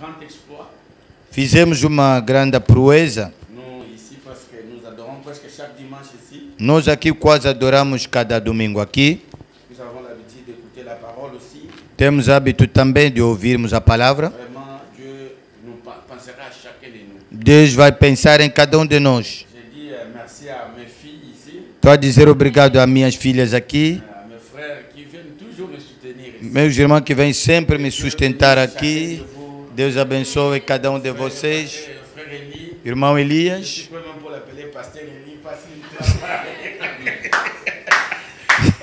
grand exploit. Fizemos uma grande proeza. Nous, ici, parce que nous adorons presque chaque dimanche ici. Nós aqui quase adoramos cada domingo aqui. Nous avons l'habitude d'écouter la parole aussi. Temos hábito também de ouvirmos a palavra. Vraiment, Dieu nous pensera à chacun de nous. Deus vai pensar em cada de nós. J'ai dit merci à mes filles ici, Estou a dizer obrigado às minhas filhas aqui, à mes frères qui viennent toujours me soutenir ici. meus irmãos que vêm sempre me sustentar aqui. Deus abençoe cada de vocês. Frère Élie, Irmão je Elias, peux même pas l'appeler pasteur Élie parce qu'il travaille.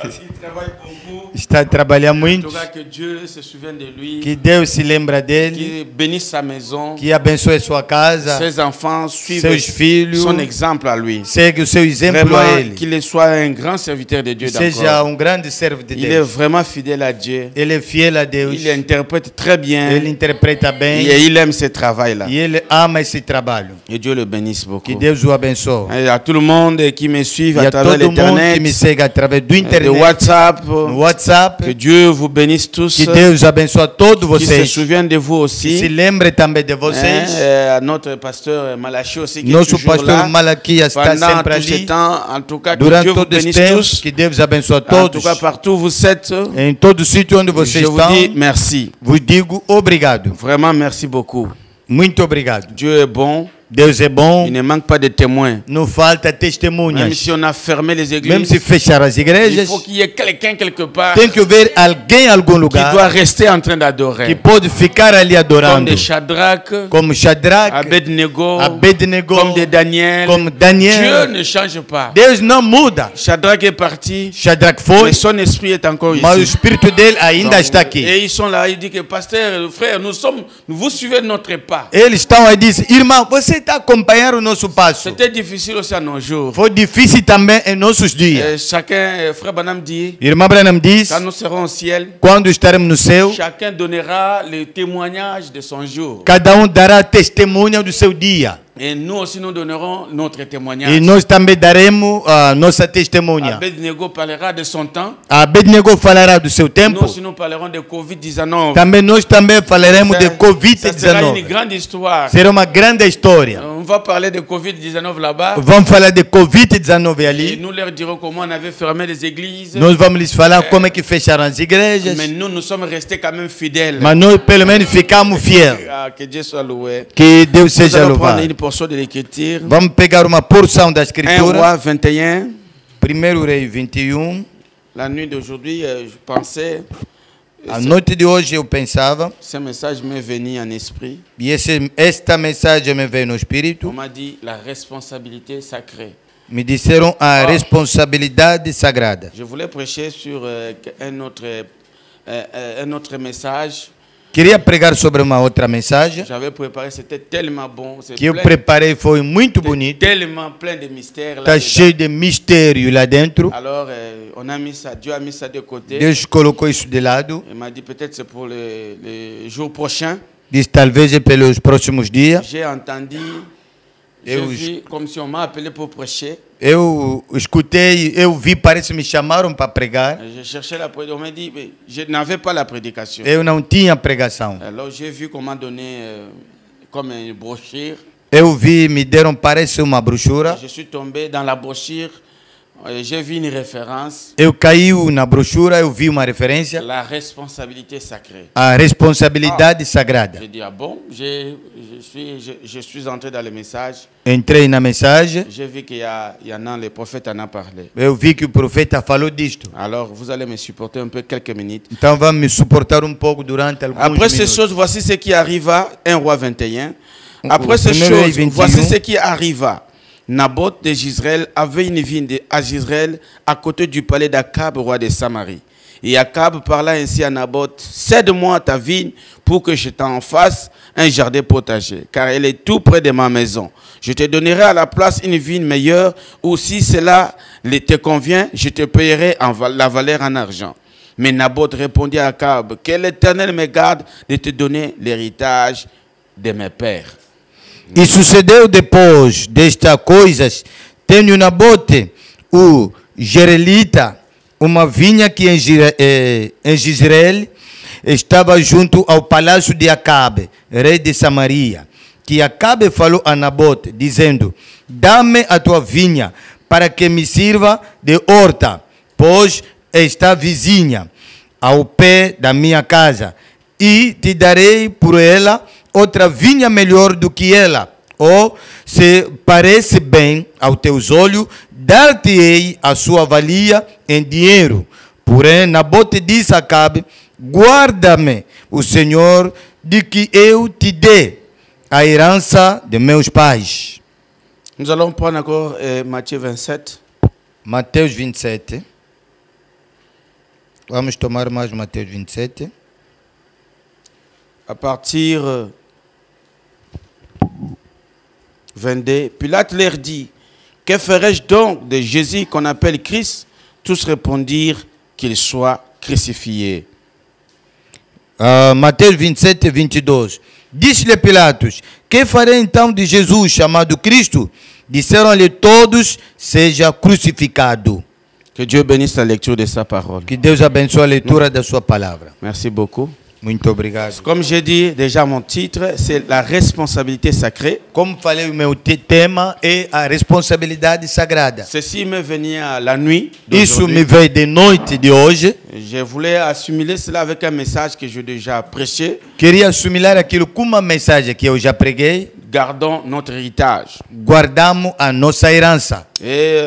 Parce qu'il travaille beaucoup. está a trabalhar En muito. tout cas, que Dieu se souvienne de lui, Que Deus se lembra dele, qu'il bénisse sa maison, que abençoe sua casa, ses enfants suivent seus filhos, son exemple à lui. segue o seu exemplo a Vraiment, ele. qu'il soit un grand serviteur de Dieu Seja d'encore. grande servo de Il est Deus. vraiment fidèle à Dieu. Ele é fiel a Deus, Il interprète très bien ele interpreta bem et il aime ce travail-là. e ele ama esse trabalho. Et Dieu le bénisse Que beaucoup. Deus o abençoe. Et à tout le monde qui me suit E à a travers todo mundo que me l'Internet, segue através do de internet, WhatsApp, no WhatsApp, que Dieu vous bénisse tous. que Deus abençoe a todos Qui se vocês. souvienne de vous Que se aussi. lembre também de vocês. À notre pasteur Malachi aussi qui est Nosso toujours pastor là. Malaquias está Pendant sempre tout ce ali. temps, en tout cas, que Durante Dieu vous todo esse bénisse tempo, tous. que Deus abençoe a En tout todos. cas, partout où vous êtes, Em todo sítio onde vocês je vous estão, dis merci. vos digo obrigado. Vraiment, merci beaucoup. Muito obrigado. Dieu est bon. Deus é bom, Il ne manque pas de témoins. não falta Même testemunhas. si on a fermé les Mesmo se églises, fechar as il igrejas, faut qu'il y ait quelqu'un quelque part tem que haver alguém em algum qui lugar doit rester en train que d'adorer. pode ficar ali Comme adorando. des Shadrach, Como Shadrach, Abednego, Abednego, comme des Daniel. como Dieu Daniel. ne change pas. Deus não muda. Shadrach est parti, Shadrach foi, mais son esprit est encore mas o ici. espírito dele ainda está aqui. Et ils sont là, ils disent que pasteur, frère, nous vous suivez notre pas. Eles estão aí e dizem, irmão, você está acompanhando o nosso passo. C'était difficile aussi à nos jours. Foi difícil também em nossos dias. Chacun, frère Banam dit, Irmã Branham diz, quand nous serons au ciel, quando estaremos no céu, chacun donnera le témoignage de son jour. cada dará testemunho do seu dia. Et nous aussi, nous donnerons notre E témoignage. nós também daremos a nossa testemunha. Abednego parlera de son temps. Abednego falará do seu Nous tempo. aussi, nous parlerons de Covid-19. Também nós também falaremos de Ça sera une Covid-19. grande histoire. Será uma grande história. On va parler de Covid-19 là-bas. Vamos falar de Covid-19 Et ali. nous leur dirons comment on avait fermé les églises. Nós vamos lhes falar como é que fecharam as igrejas. Mais nous sommes restés quand même fidèles. Mas nós pelo menos ficamos fiéis. Ah, que Dieu soit loué. Que Deus Nous seja allons prendre louvado. une portion de l'écriture. Vamos pegar uma porção da 1 escritura. Roi 21. 1 Rei 21. La nuit d'aujourd'hui, je pensais, A noite de hoje eu pensava, ce message m'est venu en esprit. e esta mensagem me veio no espírito. On m'a dit la responsabilité sacrée. Me disseram a responsabilidade sagrada. Je voulais prêcher sur un autre message. Queria pregar sobre uma outra mensagem J'avais préparé, c'était tellement bon. C'est que eu plein- preparei, foi muito bonito. tellement plein de mystères. Está Là cheio de mistério lá dentro. Alors, on a mis ça, Dieu a mis ça de côté. Deus colocou isso de lado. Il m'a dit peut-être c'est pour les jours prochains. Diz talvez é pelos próximos dias. J'ai entendu, j'ai Eu- vu comme si on m'a appelé pour prêcher. Eu escutei, eu vi, parece que me chamaram para pregar. Je cherchais la prédication. On m'a dit, mais je n'avais pas la prédication. Eu não tinha pregação. Alors j'ai vu qu'on m'a donné comme une brochure. Eu vi, me deram, parece uma brochura. Je suis tombé dans la brochure. J'ai vu une référence. Eu caí na brochura, eu vi uma referência. La responsabilité sacrée. A responsabilidade sagrada. J'ai dit, ah bon, je suis entré dans le message. Entrei na mensagem. J'ai vu qu'il y en a, le prophète en a parlé. Eu vi que o profeta falou disto. Alors, vous allez me supporter un peu quelques minutes. Então vamos me suportar um pouco durante alguns Après ces minutos. choses, voici ce qui arriva, 1 Roi 21. Après ces Premier Roi choses, 21. voici ce qui arriva. Naboth de Jezreel avait une vigne à Jezreel à côté du palais d'Akab, roi de Samarie. Et Akab parla ainsi à Naboth, cède-moi ta vigne pour que je t'en fasse un jardin potager, car elle est tout près de ma maison. Je te donnerai à la place une vigne meilleure, ou si cela te convient, je te payerai la valeur en argent. Mais Naboth répondit à Akab, que l'Éternel me garde de te donner l'héritage de mes pères. E sucedeu depois destas coisas, tendo Nabote, o Jerelita, uma vinha aqui em Jezreel, estava junto ao palácio de Acabe, rei de Samaria, que Acabe falou a Nabote, dizendo: dá-me a tua vinha, para que me sirva de horta, pois está vizinha ao pé da minha casa, e te darei por ela outra vinha melhor do que ela. Ou, se parece bem aos teus olhos, dar-te-ei a sua valia em dinheiro. Porém, Nabote disse a Acabe: guarda-me o Senhor de que eu te dê a herança de meus pais. Nous allons prendre encore Matthieu 27. Mateus 27. Vamos tomar mais Mateus 27. À partir 22, Pilate leur dit: que ferai-je donc de Jésus qu'on appelle Christ? Tous répondirent qu'il soit crucifié. Mateus 27, 22. Disse-lhe Pilatos: que farei então de Jesus chamado Cristo? Disseram-lhe todos: seja crucificado. Que Dieu bénisse la lecture de sa parole. Que Deus abençoe a leitura da sua palavra. Merci beaucoup. Muito obrigado. Comme j'ai dit déjà, mon titre, c'est la responsabilité sacrée. Como falei, o meu tema é a responsabilidade sagrada. Ceci me venait à la nuit Isso me d'aujourd'hui. veio de noite de hoje. Je voulais assimiler cela avec un message que j'ai déjà prêché. Queria assimilar aquilo com uma mensagem que eu já preguei. Gardons notre héritage. Guardamos a nossa herança. Et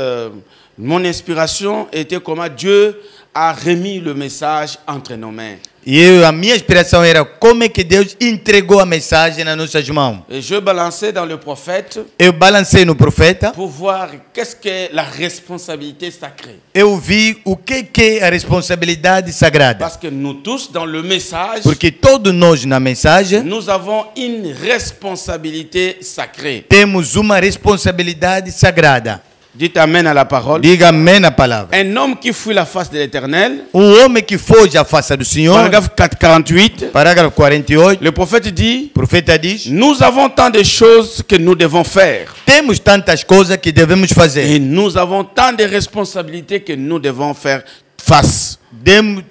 mon inspiration était comment Dieu a remis le message entre nos mains. E a minha inspiração era como é que Deus entregou a mensagem nas nossas mãos. Et je balançais dans le prophète Eu balancei no profeta. pour voir qu'est-ce que la responsabilité sacrée. Eu vi o que é a responsabilidade sagrada. Parce que nous tous, dans le message, Porque todos nós na mensagem nous avons une responsabilité sacrée. temos uma responsabilidade sagrada. Dites Amen à la parole. Diga amém na palavra. Un homme qui fuit la face de l'Éternel, Homem que foge à face do Senhor. paragraphe 448, Parágrafo 48. le prophète dit: O profeta diz: nous avons tant de choses que nous devons faire. temos tantas coisas que devemos fazer. Et nous avons tant de responsabilités que nous devons faire face.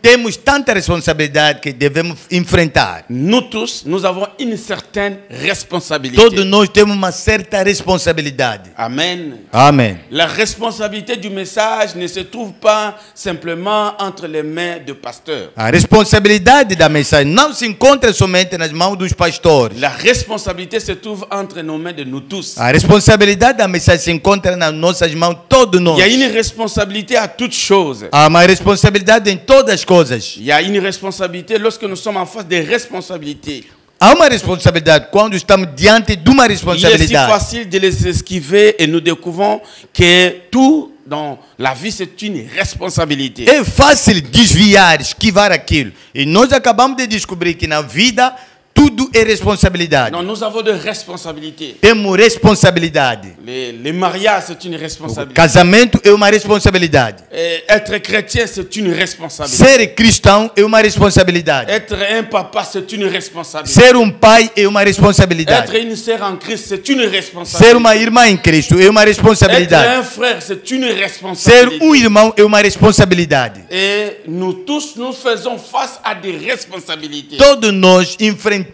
Temos tanta responsabilidade que devemos enfrentar. Nous tous, nous avons une certaine responsabilité. Todos nós temos uma certa responsabilidade. Amen. Amém. La responsabilité du message ne se trouve pas simplement entre les mains du pasteur. A responsabilidade da mensagem não se encontra somente nas mãos dos pastores. La responsabilité se trouve entre nos mains de nous tous. A responsabilidade da mensagem se encontra nas nossas mãos, todos nós. Il y a une responsabilité à toute chose. Há uma responsabilidade em todas as coisas. Il y a une responsabilité lorsque nous sommes en face des responsabilités. Há uma responsabilidade quando estamos diante de uma Il est si responsabilidade. facile de les esquiver et nous découvrons que tout dans la vie c'est une responsabilité. É fácil desviar, esquivar aquilo. E nós acabamos de descobrir que na vida tudo é responsabilidade. Non, nous avons de responsabilités. Temos responsabilidade. Les mariages c'est une O responsabilité. casamento é uma responsabilidade. Et être chrétien c'est une responsabilité. Ser cristão é uma responsabilidade. Être un papa c'est une responsabilité. Ser pai é uma responsabilidade. Être une sœur en Christ c'est une Ser responsabilité. uma irmã em Cristo é uma Être responsabilidade. un frère c'est une Ser responsabilité. irmão é uma responsabilidade. Et nous tous nous faisons face à des responsabilités. Todos nós enfrentamos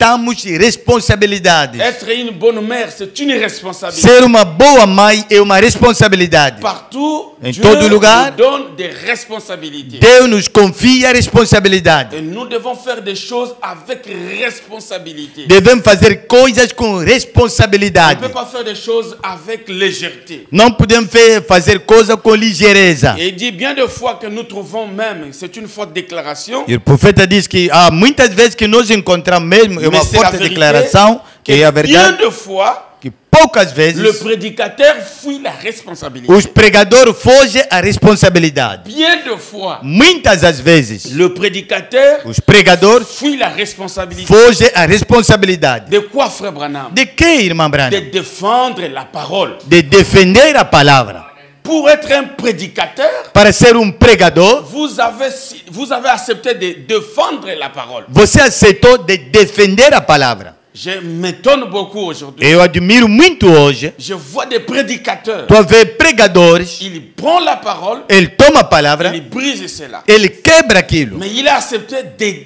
responsabilidades. Être une bonne mère c'est une responsabilité. Ser uma boa mãe é uma responsabilidade. Partout, Em Dieu todo lugar, nous donne des responsabilités. Deus nos confia a responsabilidade. Et nous devons faire des choses avec responsabilité. Devemos fazer coisas com On ne responsabilidade. peut pas faire des choses avec légèreté. Não podemos fazer coisas com ligeireza. Et il dit bien de fois que nous trouvons même, c'est une forte déclaration, E o profeta diz que há muitas vezes que nós encontramos mesmo, é uma mais c'est la forte vérité, declaração, que é a bien verdade, de fois, que poucas le vezes prédicateur fuit la responsabilité. os pregadores fogem à responsabilidade. Bien de fois, Muitas das vezes le prédicateur os pregadores fuit la responsabilité. fogem à responsabilidade. De quoi, frère Branham? De que, irmã De Brana? défendre la parole. De defender a palavra. Pour être un prédicateur, Para ser pregador, vous avez accepté de défendre la parole. você aceitou de defender a palavra. Je m'étonne beaucoup aujourd'hui. Eu admiro muito hoje. Je vois des prédicateurs. Tu vê pregadores, Il prend la parole, ele toma a palavra, il brise cela. ele quebra aquilo. Mais il a accepté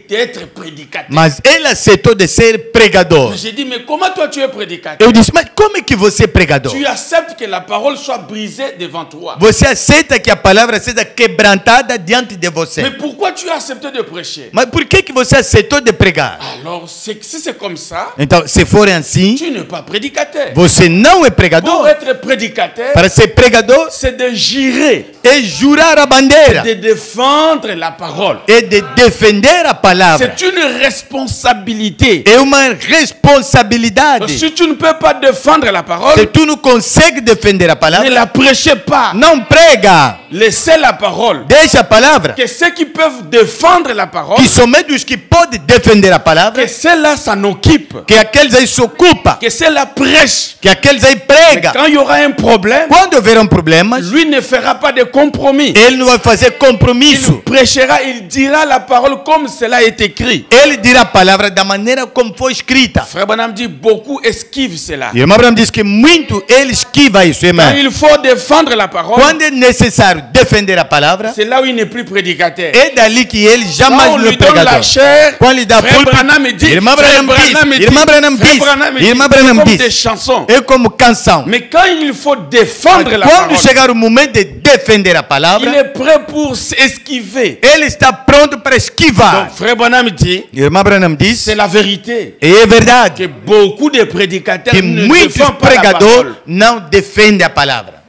d'être prédicateur. Mas ele aceitou de ser pregador. J'ai dit, mais comment toi tu es prédicateur? Eu disse, mas como é que você é pregador? Tu acceptes que la parole soit brisée devant toi. Você aceita que a palavra seja quebrantada diante de você. Mais pourquoi tu as accepté de prêcher? Mas por que você aceitou de pregar? Alors, si c'est comme ça, Então, se for assim, tu n'es pas prédicateur. você não é Pour pregador. être prédicateur, Para ser pregador, c'est de jurer é jurar a bandeira, de défendre la parole. é de defender a palavra. C'est une responsabilité. É uma responsabilidade. Si tu ne peux pas défendre la Se parole, tu não consegue defender a ne palavra, la prêchez pas. não prega. Laissez la parole. Deixa a palavra. Que ceux qui peuvent défendre la parole, Que somente os que podem defender a palavra, que ceux-là s'en occupent. que aqueles aí se ocupam, Que ceux-là prêchent. que aqueles aí Mais pregam. quand il y aura un problème, Quando houver problemas, lui ne fera pas de compromis. ele não vai fazer compromisso. Il prêchera, il dira la parole comme cela est écrit. Ele dirá a palavra da maneira como foi escrita. Frère Branham dit beaucoup esquivent cela. E o irmão Abraão diz que muito ele esquiva isso, Quand irmão. il faut défendre la parole, Quando é necessário defender a palavra, c'est là où il n'est plus prédicateur. é dali que ele Quand jamais on não é lui donne la pregador. chair, Quando lhe dá Frère púlpito, Branham me dit, irmã Frère Branham Branham me diz, dit, irmã Branham Frère diz, Branham me dit, irmã c'est Branham comme diz. des chansons. É como canção. Mais quand il faut défendre la Quando parole, chegar o momento de defender a il palavra, est prêt pour esquiver. ele está pronto para esquivar. Donc, Frère Branham dit, E o irmão Branham diz, c'est la vérité. e é verdade, Que beaucoup de prédicateurs que ne muitos défendent pas la parole. pregadores não defendem a palavra.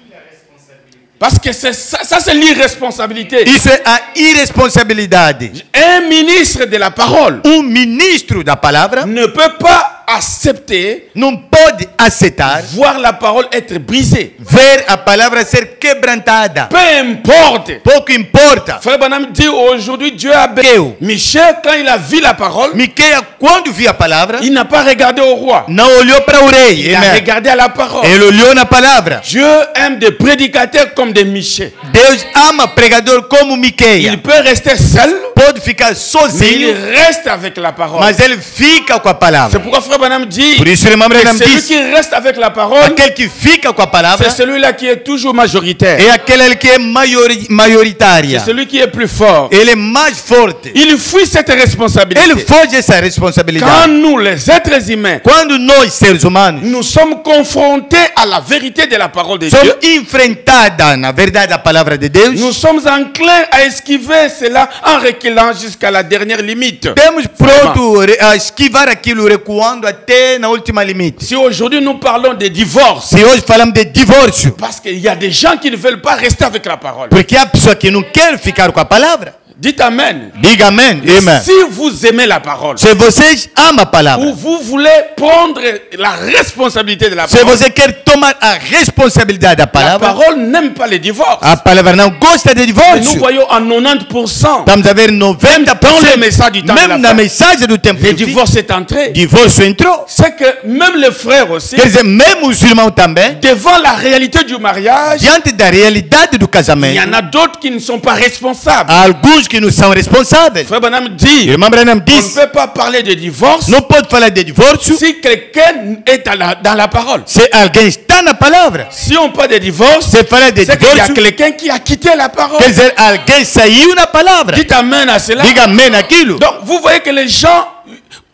Parce que c'est ça c'est l'irresponsabilité. Isso é a irresponsabilidade. Un ministre de la parole Ministro da palavra ne peut pas accepter não pode aceitar voir la parole être brisée. ver a palavra ser quebrantada. Peu importe. Pouco importa. Frère Branham dit aujourd'hui Dieu a béni. Michel, quand il a vu la parole, Miqueias, quando viu a palavra, il n'a pas regardé au roi. não olhou para o rei. Il a Amen. regardé à la parole. Ele olhou na palavra. Dieu aime des prédicateurs comme des Michel. Deus ama pregador como Miqueias. Il peut rester seul, Pode ficar mais il sozinho, reste avec la parole. mas ele fica com a C'est palavra. pourquoi Frère Branham dit Por isso, o irmão Branham que celui diz, qui reste avec la parole, aquele que fica com a palavra c'est celui-là qui est toujours majoritaire. é aquele que é C'est maioritária. celui qui est plus fort. Ele é mais forte. Il fuit cette responsabilité. Ele foge essa Quand responsabilidade. nous, les êtres humains, Quando nós, seres humanos, nous sommes confrontés à la vérité de la parole de somos Dieu, enfrentados na verdade a palavra de Deus, nous sommes enclins à esquiver cela en reculant jusqu'à la dernière limite. temos pronto a esquivar aquilo recuando até na última limite. Si aujourd'hui nous parlons de divorce, Se hoje falamos de divórcio, parce qu'il y a des gens qui ne veulent pas rester avec la parole. porque há pessoa que não quer ficar com a palavra. Dites Amen. Diga amém. Amém. Si vous aimez la parole, Se vocês amam a palavra, ou vous voulez prendre la responsabilité de la se parole, você quer tomar a responsabilidade da la palavra, parole n'aime pas les divorces. a palavra não gosta de Et nous divórcio. voyons en 90%, Estamos a ver dans le 90%, message du temps de mesmo la na fin, mensagem do tempo le do fim, divorce est entré. divórcio entrou. C'est que même les frères aussi, Quer dizer, mesmo os irmãos também, devant la réalité du mariage, diante da realidade do il y casamento, en a d'autres qui ne sont pas responsables. há alguns que não são responsáveis. Frère Branham dit, O irmão Branham on ne diz, peut pas parler de divorce não pode falar de divórcio si quelqu'un est dans la parole. se alguém está na palavra. Si on parle de divorce, Se falar de c'est qu'il y a divórcio, quelqu'un qui a quitté la parole. quer dizer, alguém saiu na palavra. Dites Amen à cela. Diga amém naquilo. Donc, vous voyez que les gens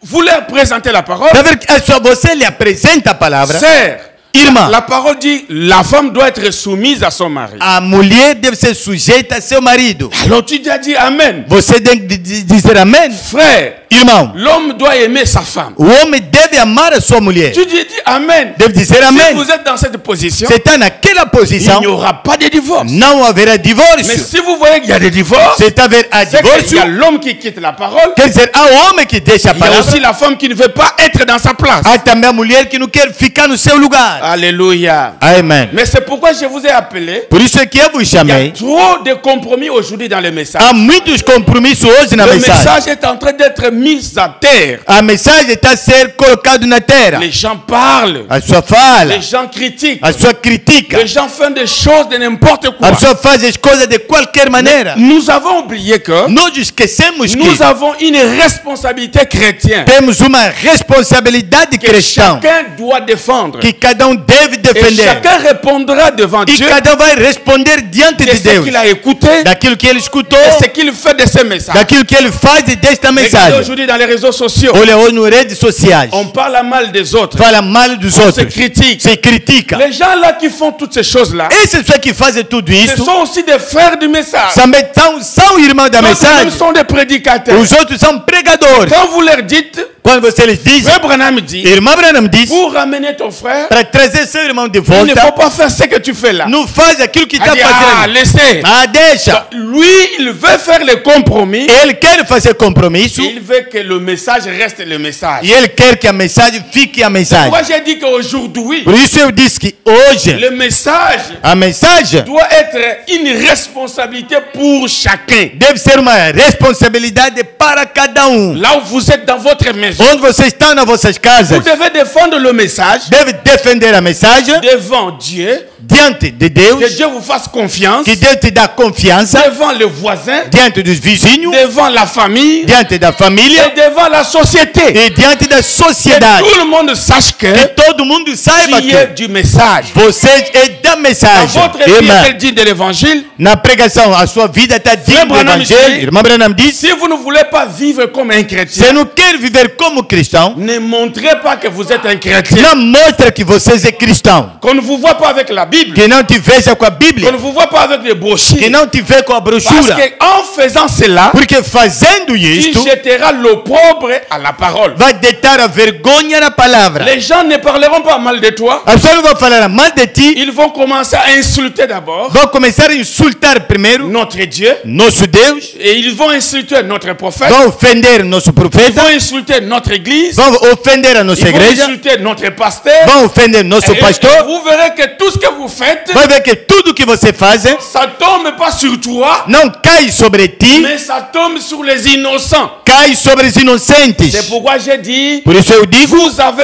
voulaient présenter la parole. Tá vendo que é só você lhe apresenta a palavra. Sœur, Irmã, la parole dit la femme doit être soumise à son mari. a mulher deve ser sujeita a seu marido. Alors tu as dit Amen. Você tem que dizer amém. Frère, Irmão, l'homme doit aimer sa femme. o homem deve amar a sua mulher. Tu dis Amen. Deve dizer Si amém. vous êtes dans cette position, Você está naquela il posição, n'y aura pas de divorce. não haverá Mais divórcio. si vous voyez qu'il y a des divorces, Você está vendo a c'est qu'il y divórcio? a l'homme qui quitte la parole. Quer dizer, há homem que deixa a Il y a palavra. aussi la femme qui ne veut pas être dans sa place. Há também a mulher que não quer ficar no seu lugar. Alléluia. Amen. Mais c'est pourquoi je vous ai appelé. Por isso é que eu vos Il y a chamei. trop de compromis aujourd'hui dans le message. Há muitos compromissos hoje na Le mensagem. message est en train d'être mis à terre. A mensagem está a ser colocada na terra. Les gens parlent. A pessoa fala. Les gens critiquent. A pessoa critica. Les gens font des choses de n'importe quoi. A pessoa faz as coisas de qualquer maneira. Nous avons oublié que Nós esquecemos que nous avons une responsabilité chrétienne temos uma responsabilidade que cristã chacun doit défendre. que cada deve Et defender. chacun répondra devant E Dieu cada vai responder diante de de ce Deus. qu'il a écouté, Daquilo que ele escutou, de ce qu'il fait de ce message. daquilo que ele faz desta Regardez mensagem. aujourd'hui dans les réseaux sociaux, Olha hoje nas redes sociais. on parle mal des autres, Fala mal dos on se outros. critique. Se critica. Les gens là qui font toutes ces choses-là, Essas pessoas que fazem tudo ce isso sont aussi des frères du message. também são irmãos da D'autres même mensagem. sont des prédicateurs. Os outros são pregadores. Quand vous leur dites, Quando você lhes diz, Frère Branham dit, irmã Branham diz, pour ramener ton frère, para trazer seu irmão de il ne faut volta, pas faire ce que tu fais là. não faz aquilo que Il está dit, fazendo. laissez. Ah, deixa. Lui, il veut faire le compromis. Ele quer fazer compromisso Il veut que le message reste le message. e ele quer que a mensagem fique a mensagem. Moi, j'ai dit qu'aujourd'hui, Por isso eu disse que hoje le message a mensagem doit être une responsabilité pour chacun. deve ser uma responsabilidade para cada Là où vous êtes dans votre maison, Onde vocês estão nas vossas casas, vous devez défendre le message deve defender a mensagem devant Dieu, diante de que Deus, Dieu vous fasse confiance, que Deus te dá confiança, devant le voisin, diante dos vizinhos, devant la famille diante da família et devant la société. e diante da Que sociedade. tout le monde sache que Que todo mundo saiba tu es que du message. vocês é da Dans mensagem. votre vie Amen. est digne de l'évangile. Na pregação, a sua vida está digna do Branham evangelho. diz- Irmã Branham disse, Si vous ne voulez pas vivre comme un você chrétien, não quer viver como cristão, ne montrez pas que vous êtes un chrétien. não mostra que vocês é cristão. Qu'on ne vous voit pas avec la Bible. Que não te veja com a Qu'on Bíblia. ne vous voit pas avec les Que brochures. não te vê com a Parce brochura. qu'en faisant cela, Porque fazendo tu isto, jetteras l'opprobre à la parole. vai deitar a vergonha na palavra. Les gens ne parleront pas mal de toi. As pessoas não vão falar mal de ti, Ils vont commencer à insulter d'abord vão começar a insultar primeiro notre Dieu. nosso Deus, Et ils vont insulter notre prophète. vão ofender nosso Ils profeta, vont insulter notre église. vão ofender a nossa Ils vont igreja, insulter notre pasteur. vão ofender nosso Et pastor. vous verrez que tout ce que vous faites, Vai ver que tudo que você faz ça tombe pas sur toi, não cai sobre ti, mais ça tombe sur les innocents. cai sobre os inocentes. C'est pourquoi j'ai dit, Por isso eu digo,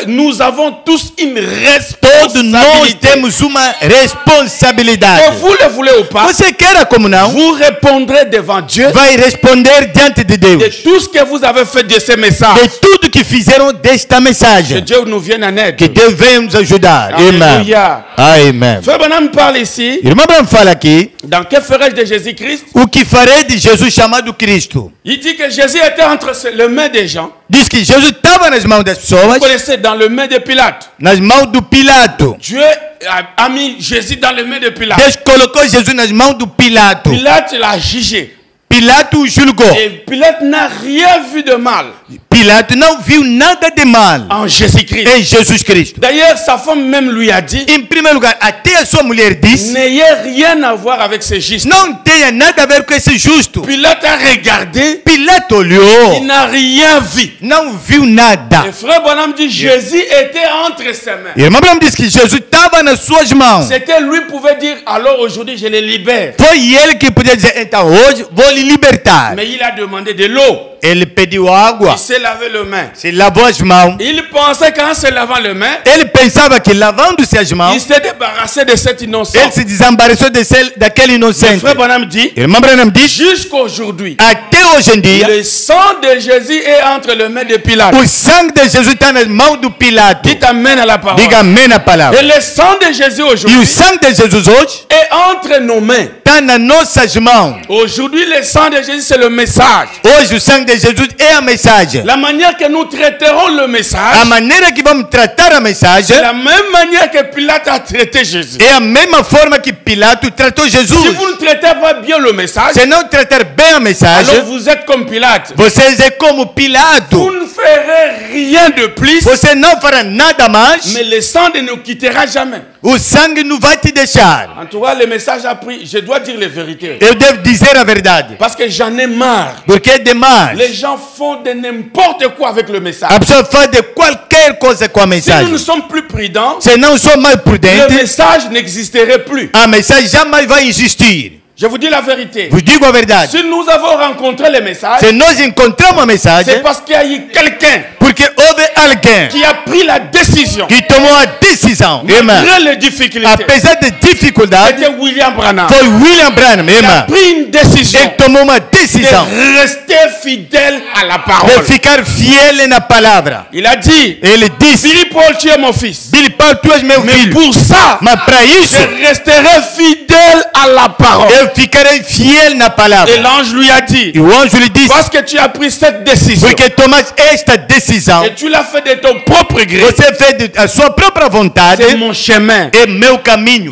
nous avons tous une todos nós responsabilité. temos uma responsabilidade. Que vous le voulez ou pas, Você queira como não, vous répondrez devant Dieu vai responder diante de Deus de tout ce que vous avez fait de ce message. de tudo que fizeram desta Que mensagem. Dieu nous vienne en aide. Que Deus venha nos ajudar. Amém. Alléluia. Amém. Frère Branham parle ici, Irmã Branham fala aqui, dans que ferai-je de Jésus-Christ? o que farei de Jesus chamado Cristo. Il dit que Jésus était entre les mains des gens. Diz que Jesus estava nas mãos das pessoas, Vous connaissez, dans les mains de Pilate. nas mãos do Pilato. Dieu a mis Jésus dans les mains de Pilate. Deus colocou Jesus nas mãos do Pilato. Pilate l'a jugé. Pilato o julgou. Et Pilate n'a rien vu de mal Pilato não viu nada de mal en Jésus-Christ. em Jesus Cristo. D'ailleurs, sa femme même lui a dit, Em primeiro lugar, até a sua mulher disse, n'ayez rien à voir avec ce juste. não tenha nada a ver com esse justo. Pilate a regardé, Pilato il olhou, n'a rien vu. não viu nada. Et frère Branham dit, Jésus était entre ses mains. Irmã Branham disse que Jesus estava nas suas mãos. C'était lui pouvait dire, alors aujourd'hui je les libère. Foi ele que podia dizer, então hoje vou lhe libertar. Mais il a demandé de l'eau. Ele pediu água, Il s'est lavé les mains. se lavou as mãos. Il pensait qu'en se lavant les mains, Ele pensava que lavando-se as il mãos, s'est débarrassé de cet innocent. ele se desembaraçou daquele Le inocente. frère Branham dit, Irmã Branham diz, jusqu'aujourd'hui, até hoje em dia, le sang de Jésus est entre les mains de Pilate. o sangue de Jesus está nas mãos do Pilato. Dites amen à la parole. Diga amém na palavra. Et le sang de Jésus E o aujourd'hui sangue de Jesus hoje est entre nos mains. está nas nossas mãos. Aujourd'hui, le sang de Jésus, c'est le message. Hoje o sangue de Jesus é a mensagem. La manière que nous traiterons le A message, maneira que vamos tratar a mensagem c'est la même manière que Pilate a traité Jésus. é a mesma forma que Pilato tratou Si Jesus. vous ne traitez pas bien le message, Se não tratar bem a mensagem, alors vous êtes comme Pilate. vocês é como Vous Pilato. ne ferez rien de plus, Você não fará nada mais, mais le sang ne nous quittera jamais. O sangue não vai te deixar. En tout cas, le message a pris. Je dois dire les vérités. Eu devo dizer a verdade. Parce que j'en ai marre. Porque é demais. Les gens font de n'importe quoi avec le message. A pessoa faz de qualquer coisa com a Si nous mensagem. ne sommes plus prudents, Se não sou mais le prudente, message n'existerait plus. a mensagem jamais vai existir. Je vous dis la vérité. Vos digo a verdade. Si nous avons rencontré le message, Se nós encontramos a c'est mensagem, parce qu'il y a eu quelqu'un porque houve alguém qui a pris la décision. que tomou a decisão, irmã. Malgré les difficultés. Apesar de dificuldade, C'était William Branham. foi William Branham, Il a irmã. pris une décision Ele tomou uma decisão de rester fidèle à la de parole. ficar fiel na palavra. Il a dit, Ele disse: Billy Paul, tu es mon fils. Billy Paul, tu és meu Mais filho. pour ça, Mas para isso, je resterai fidèle à la parole. eu ficarei fiel na palavra. Et l'ange lui a dit, E o anjo lhe disse: parce que tu as pris cette décision porque tomas esta decisão, et tu l'as fait de ton propre gré, você fez de a sua própria vontade, c'est mon chemin. é meu caminho.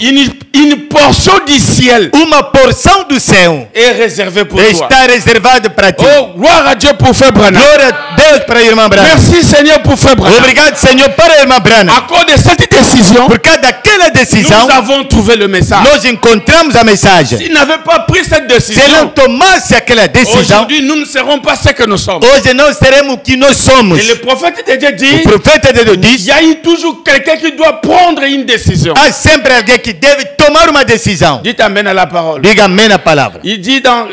Une portion du ciel Uma porção do céu est réservée pour toi. está reservada para ti. Oh, gloire à Dieu pour Frère Branham. Glória a Deus para a irmã Branham. Merci Seigneur pour Frère Branham. Obrigado, Senhor, para a irmã Branham. À cause de cette décision, Por causa daquela decisão, nous avons trouvé le message. nós encontramos a mensagem. S'il n'avait pas pris cette Se ele não décision, tomasse aquela decisão, aujourd'hui nous ne serons pas ce que nous sommes. hoje não seremos o que nós somos. Et le prophète de Dieu O dit, profeta de Deus il diz: y a eu toujours quelqu'un qui doit prendre une décision. há sempre alguém que deve tomar uma decisão. Dites amen à la parole. Diga amém na palavra. Il dit dans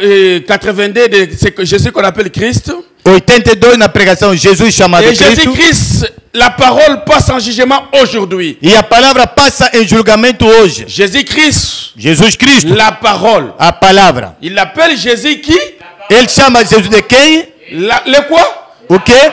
82 de Jésus qu'on appelle Christ. 82 na pregação, Jesus chamado Et Cristo. Jésus-Christ, la parole passe en jugement aujourd'hui. E a palavra passa em julgamento hoje. Jésus-Christ, Jesus Cristo, la parole. a palavra. Il appelle Jésus qui? Ele chama Jesus de quem? Le quoi? O quê?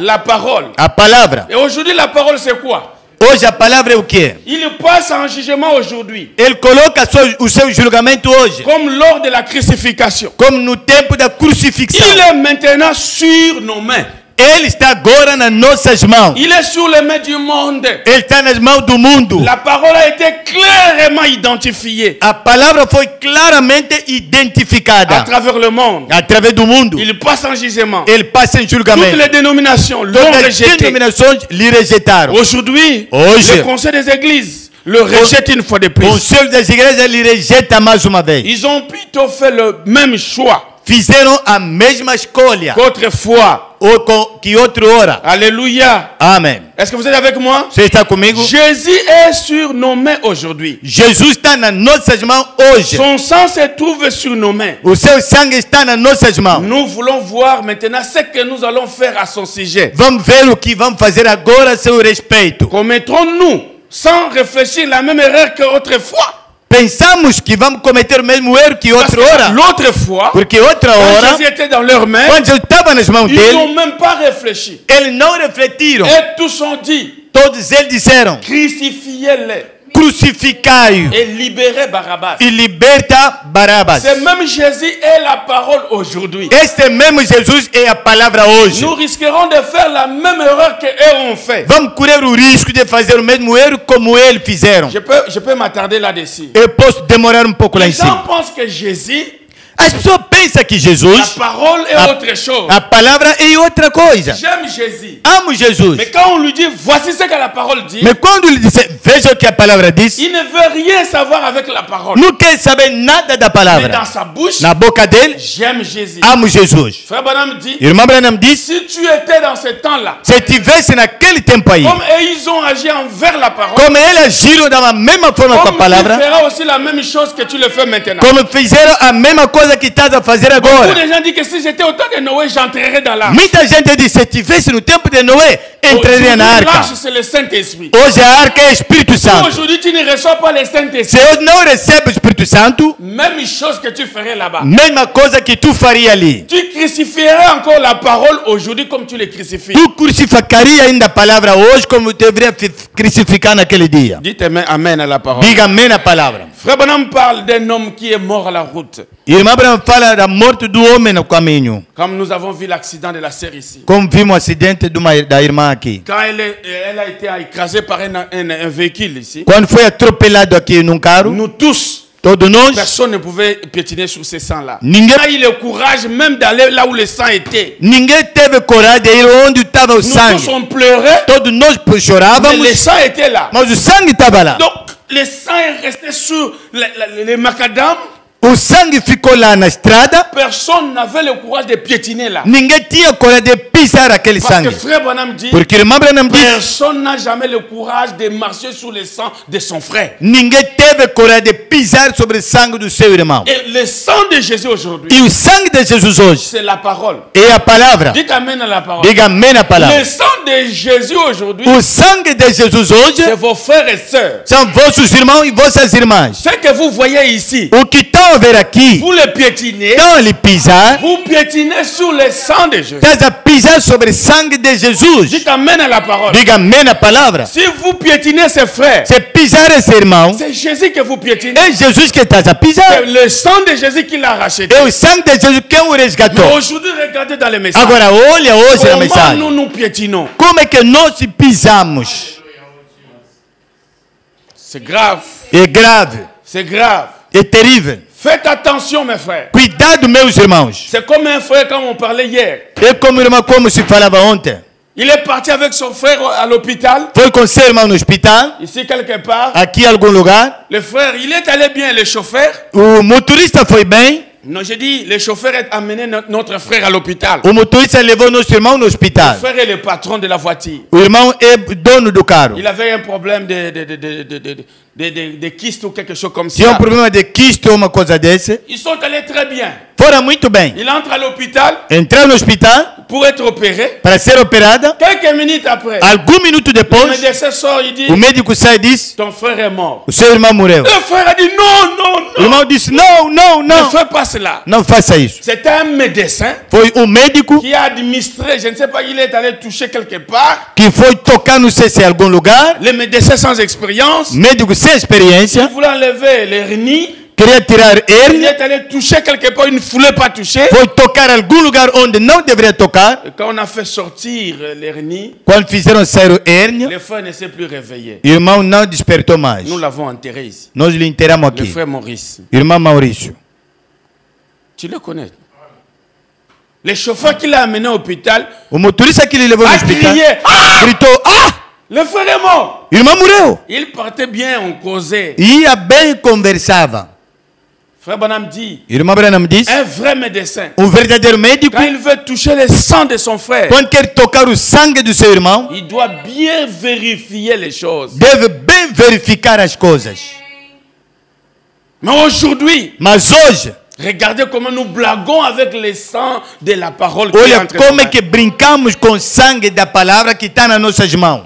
La parole. A palavra. Et aujourd'hui, la parole, c'est quoi? Hoje a palavra é o quê? Il passe en jugement aujourd'hui. Ele coloca o seu julgamento hoje, Comme lors de la crucifixion. como no tempo da crucifixão. Il est maintenant sur nos mains. Ele está agora nas nossas mãos. Il est sur les mains du monde. Ele está nas mãos do mundo. La parole a été clairement identifiée A palavra foi claramente à identificada travers le monde. através do mundo. Il passe en jugement. Ele passa em Toutes julgamento. les dénominations l'ont Todas as rejeté. denominações lhe rejeitaram. Aujourd'hui, Hoje. le conseil des églises le rejette une fois de O plus. conselho das igrejas lhe rejeita mais uma vez. Ils ont plutôt fait le même choix Fizeram a mesma escolha qu'autrefois. que outra hora. Alléluia. Amém. Est-ce que vous êtes avec moi? Você está comigo? Jésus est sur nos mains aujourd'hui. Jesus está nas nossas mãos hoje. Son sang se trouve sur nos mains. O seu sangue está nas nossas mãos. Nous voulons voir maintenant ce que nous allons faire à son sujet. Vamos ver o que vamos fazer agora a seu respeito. Commettrons-nous, sans réfléchir, la même erreur qu'autrefois? Pensamos que vamos cometer o mesmo erro que Parce outra que hora. l'autre fois, Porque outra quand hora, Jésus était dans leurs mains, quando eu estava nas mãos ils dele, n'ont même pas réfléchi. eles não refletiram. Et tous ont dit, Todos eles disseram: crucifiez-les crucificai-o et libérez Barabbas. e liberta Barabas. C'est même Jésus et la parole aujourd'hui. Este mesmo Jesus é a palavra hoje. Nous risquerons de faire la même erreur qu'eux ont fait. Vamos correr o risco de fazer o mesmo erro como eles fizeram. Je peux m'attarder là-dessus. Eu posso demorar um pouco lá Les em gens cima. pensent que Jésus, As pessoas pensam que la Jesus, parole est autre chose. a palavra é outra coisa. J'aime Jésus. Amo Jesus. Mais quand on lui dit, voici ce que la parole dit, Mas quando ele disse, veja o que a palavra diz, il ne veut rien savoir avec la parole. não quer saber nada da Mais palavra. dans sa bouche, Na boca dele, j'aime Jésus. amo Jesus. Frère Branham dit, Irmã Branham disse, si tu étais dans ce temps-là, se tivesse naquele tempo aí, comme eux, ils ont agi envers la parole, como eles agiram da mesma forma com a comme tu palavra, feras aussi la même chose que tu le fais maintenant. como fizeram a mesma coisa que estás a fazer Beaucoup agora. de gens disent que si j'étais au temps de Noé, j'entrerais dans l'arche. Muita gente diz, se tivesse no tempo de Noé, entraria na arca. L'arche, c'est le Saint-Esprit. Hoje a arca é Espírito Santo. Aujourd'hui, tu ne reçois pas le Se Saint-Esprit. eu não recebo o Espírito Santo, Même chose que tu ferais là-bas. mesma coisa que tu faria ali. Tu crucifierais encore la parole aujourd'hui comme tu le crucifies. Tu crucificaria ainda a palavra hoje como deveria crucificar naquele dia. Dites amen à la parole. Diga amém na palavra. Frère Branham parle d'un homme qui est mort à la route. Irmã Abraão fala da morte do homem no caminho. Comme nous avons vu l'accident de la sœur ici. Como vimos o acidente da irmã aqui. Quand elle a été écrasée par un véhicule ici, Quando foi atropelado aqui num carro, nous tous, todos nós, personne ne pouvait piétiner sur ce sang-là. ninguém, On a eu le courage même d'aller là où le sang était. ninguém teve coragem de ir onde estava o Nous tous sangue. on pleurait, Todos nós mais chorávamos, le sang était là. mas o sangue estava lá. Donc, le sang est resté sur les macadam. O sangue ficou lá na estrada. Personne n'avait le courage de piétiner là. Ninguém tinha coragem de pisar aquele Parce sangue. que frère Branham dit, Porque o irmão Branham diz, personne n'a jamais le courage de marcher sur le sang de son frère. ninguém teve coragem de pisar sobre o sangue do seu irmão. Et le sang de Jésus aujourd'hui, E o sangue de Jesus hoje c'est la parole. é a palavra. Dites amen à la parole. Diga amém na palavra. Le sang de Jésus aujourd'hui, O sangue de Jesus hoje c'est vos frères et sœurs. são vossos irmãos e vossas irmãs. Ce que vous voyez ici, O que estão a ver aqui, vous le piétinez, estão a lhe pisar, vous piétinez sur le sang de Jésus. estás a pisar sobre o sangue de Jesus. Dites amen à la parole. Diga amém na palavra. Si vous piétinez ses frères, Se pisar esse irmão, c'est Jésus que vous piétinez. é Jesus que estás a pisar. C'est le sang de Jésus qui l'a racheté. É o sangue de Jesus que o Mais resgatou. aujourd'hui, regardez dans les messages. Agora, olha hoje na Comment mensagem. nous nous piétinons? Como é que nós pisamos? C'est grave. É grave, C'est grave. é terrível. Faites attention, mes frères. Cuidado, meus irmãos. C'est comme un frère quand on parlait hier. É como irmão, como se falava ontem. Il est parti avec son frère à l'hôpital, Foi com seu irmão no hospital, ici quelque part. aqui em algum lugar. Le frère, il est allé bien, le chauffeur. O motorista foi bem. Non, j'ai dit, le chauffeur a amené notre frère à l'hôpital. O motorista levou nosso irmão no Le hospital. frère est le patron de la voiture. O irmão é dono do carro. Il avait un problème de kyste ou quelque chose comme Tinha ça. problema de quisto ou uma coisa desse. Ils sont allés très bien. Fora muito bem. Il entre à l'hôpital Entrou no hospital pour être opéré. para ser operada. Quelques minutes après, Algum minuto le depois, médecin sort, il dit, o médico sai e diz: ton frère est mort. o seu irmão morreu. Le frère a dit, non, non, O non. irmão disse: não, não, Ne não. fais pas cela. Não faça isso. C'était un médecin Foi um médico qui a administré, je ne sais pas, il est allé toucher quelque part. que foi tocar, não sei se em algum lugar. Les médecins sans expérience, Médico sem il experiência. voulait enlever l'hernie. Queria tirar Il hérnia. est allé toucher quelque part, il ne voulait pas toucher. Foi tocar em algum lugar onde não deveria tocar. Et quand on a fait sortir l'hernie, Quando fizeram sair o hérnia, le frère ne s'est plus réveillé. o irmão não despertou mais. Nous l'avons enterré ici. Nós lhe enterramos Le aqui. frère Maurice. Irmão Maurício. Tu le connais. Le chauffeur qui l'a amené à l'hôpital O motorista que ele levou no a hospital crié. Ah! gritou: ah! Le frère est mort. Irmão morreu. Il partait bien, on causait. Ia bem e conversava. Frère Branham dit, Irmão Branham disse: un vrai médecin, verdadeiro médico, quand il veut toucher le sang de son frère, quando quer tocar o sangue do seu irmão, il doit bien vérifier les choses. deve bem verificar as coisas. Mais aujourd'hui, Mas hoje, regardez comment nous blaguons avec le sang de la parole qui est olha entre como é nous. que brincamos com o sangue da palavra que está nas nossas mãos.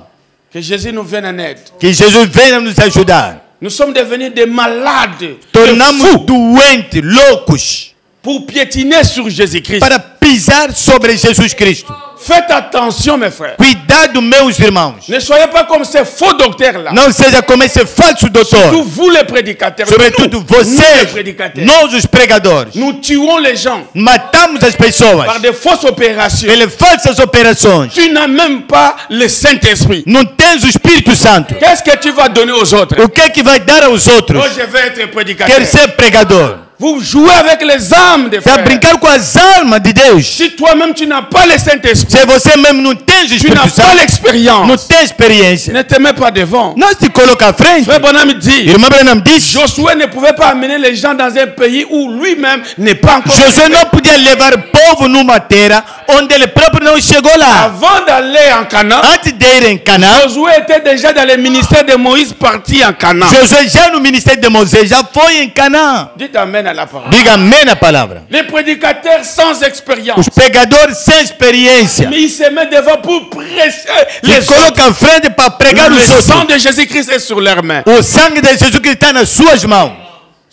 Que Jésus nous vienne en aide. Que Jesus venha nos ajudar. Nous sommes devenus des malades, des Tornamos fous, doentes, loucos, pour piétiner sur Jésus-Christ. para pisar sobre Jesus Cristo. Faites attention, mes frères. Cuidado, meus irmãos. Ne soyez pas comme ces faux docteurs-là. Não seja como esse falso Surtout doutor. vous les prédicateurs. Sobretudo nous les vocês, prédicateurs. nós os pregadores. Nous tuons les gens Matamos as pessoas par des fausses opérations. pelas falsas operações. Tu n'as même pas le Saint-Esprit. Não tens o Espírito Santo. Qu'est-ce que tu vas donner aux autres? O que é que vai dar aos outros? Moi, je vais être prédicateur. Quer ser pregador. Vous jouez avec les âmes des Está a frères. brincar com as almas de Deus. Si toi-même tu n'as pas le Saint-Esprit, Se você mesmo não tem o tu Espírito n'as pas Santo, não l'expérience, tem experiência, ne te mets pas devant. não se coloca à frente. Frère Branham dit, Irmã Branham disse: Josué ne pouvait pas amener les gens dans un pays où lui-même n'est pas encore. José não podia levar o povo numa terra onde ele próprio não chegou lá. Avant d'aller en Canaan, Antes de ir em Canaã, Josué était déjà dans le ministère de Moïse parti en Canaan. Josué já no ministério de Moisés já foi em Canaã. Dites amen à la parole. Diga amém na palavra. Les prédicateurs sans expérience, Os pregadores sem experiência mais ils se mettent devant pour prêcher les se colocam à frente para pregar Le os sang outros. de Jésus-Christ est sur leurs mains. O sangue de Jesus Cristo está nas suas mãos.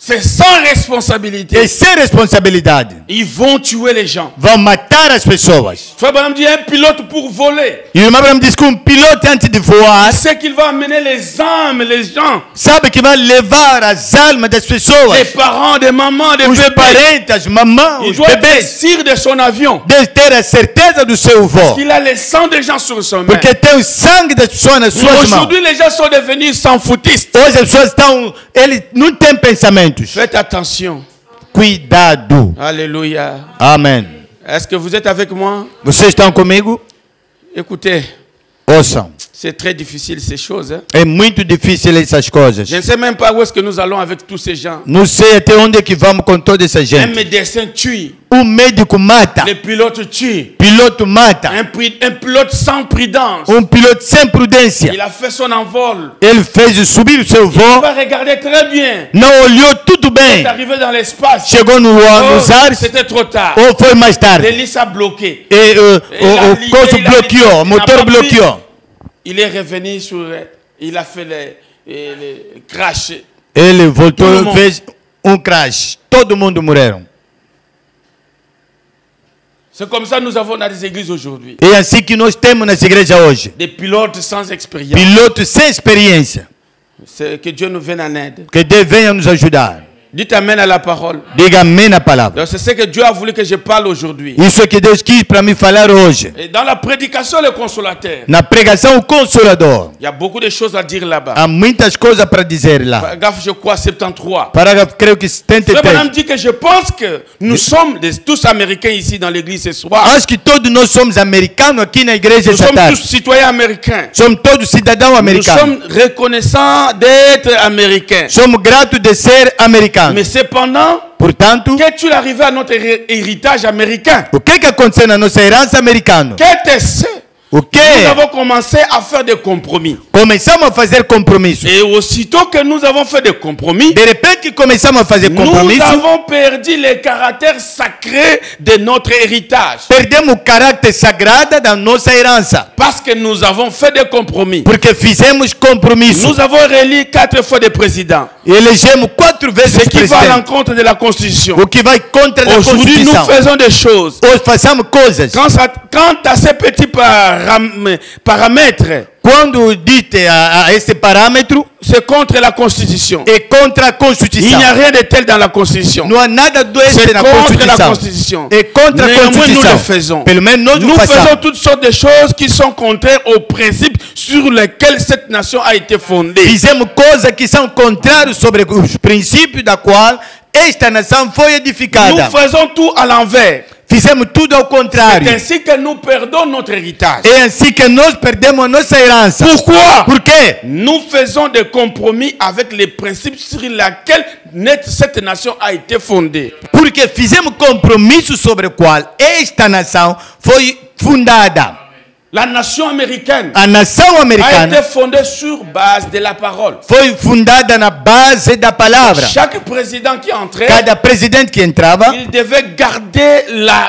C'est sans responsabilité. E sem responsabilidade. Ils vont tuer les gens. Vão matar as pessoas. Frère Branham dit un pilote pour voler. E o irmão Abraão diz que piloto antes de voar C'est qu'il va amener les âmes, les gens, sabe que vai levar as almas das pessoas. les parents, des mamans, des Os bébés. parentes, as mamães, Il os doit être bebês. sûr de son avion. Deve ter a certeza do seu voo. Il a le sang des gens sur son main. Porque tem o sangue das pessoas nas suas mãos. Aujourd'hui, les gens sont devenus sans foutistes. Hoje as pessoas estão... Ele não tem pensamentos. Faites attention. Cuidado. Alléluia. Amém. Est-ce que vous êtes avec moi? Vocês estão comigo? Écoutez, Ouçam. C'est très difficile ces choses. Hein? É muito difícil essas coisas. Je ne sais même pas où est-ce que nous allons avec tous ces gens. Não sei até onde é que vamos com toda essa Un gente. médecin tue, Médico mata, les pilotes tuent. piloto mata, Un pilote sans prudence. piloto sem prudência. Il a fait son envol. Ele fez subir o seu Il voo, va regarder très bien. não olhou tudo Il bem. est arrivé dans l'espace. Chegou nos ares C'était trop tard. ou foi mais tarde. L'hélice a bloqué. E o coisa bloqueou, o motor bloqueou. Il est revenu sur... Il a fait les crash. Ele Todo voltou, mundo. fez crash. Todo mundo morreram. C'est comme ça que nous avons dans les églises aujourd'hui. É assim que nós temos nas igrejas hoje. Des pilotes sans expérience. Pilotos sem experiência. C'est que Dieu nous vienne en aide. Que Deus venha nos ajudar. Dites amen à la parole. Diga amém na palavra. Donc c'est ce que Dieu a voulu que je parle aujourd'hui. Isso é que Deus quis para mim falar hoje. Et dans la prédication, le consolateur, Na pregação, o Consolador. il y a beaucoup de choses à dire là-bas. Há muitas coisas para dizer lá. Paragraphe, je crois, 73. Parágrafo, creio que Frère 73. Branham dit que je pense que nous sommes tous américains ici dans l'église ce soir. Acho que todos nós somos americanos aqui na igreja Nous essa sommes tarde. tous citoyens américains. Somos todos cidadãos Nous americanos. sommes reconnaissants d'être américains. Somos gratos de ser americanos. Mais cependant, Portanto, qu'est-il arrivé à notre héritage américain? o que aconteceu na nossa herança americana? Qu'est-ce? O que? Nous avons commencé à faire des compromis. Começamos a fazer compromisso. Et aussitôt que nous avons fait des compromis, De repente que começamos a fazer nous compromisso, avons perdu le caractère sacré de notre héritage. perdemos o caráter sagrado da nossa herança. Parce que nous avons fait des compromis. Porque fizemos compromisso. Nous avons réélu 4 fois des présidents. E elegemos 4 vezes Ce o qui va à presidente. l'encontre de la Constitution. O que vai contra a Aujourd'hui, nous Constituição. faisons des choses. Hoje façamos coisas. Quant à ces petits paramètres, Quando dite a esse parâmetro, c'est contre la Constitution. é contra a Il Constituição. n'y a rien de tel dans la Constitution. Não há nada doente C'est na contre la Constituição. Constitution. É contra a Néanmoins, nous le Constituição. faisons. Pelo menos nós Nous o faisons façamos. toutes sortes de choses qui sont contraires aux principes sur lesquels cette nation a été fondée. Fizemos coisas que são contrárias sobre os princípios da qual esta nação foi Nous edificada. faisons tout à l'envers. Fizemos tudo ao C'est contrário. ainsi que nous perdons notre héritage. É assim que nós perdemos a nossa herança. Pourquoi? Por quê? Nous faisons des compromis avec les principes sur lesquels cette nation a été fondée. Porque fizemos compromisso sobre o qual esta nação foi fundada. La nation américaine A nação a été americana fondée sur base de la parole. foi fundada na base da palavra. Chaque président qui entrait, Cada presidente que entrava il devait garder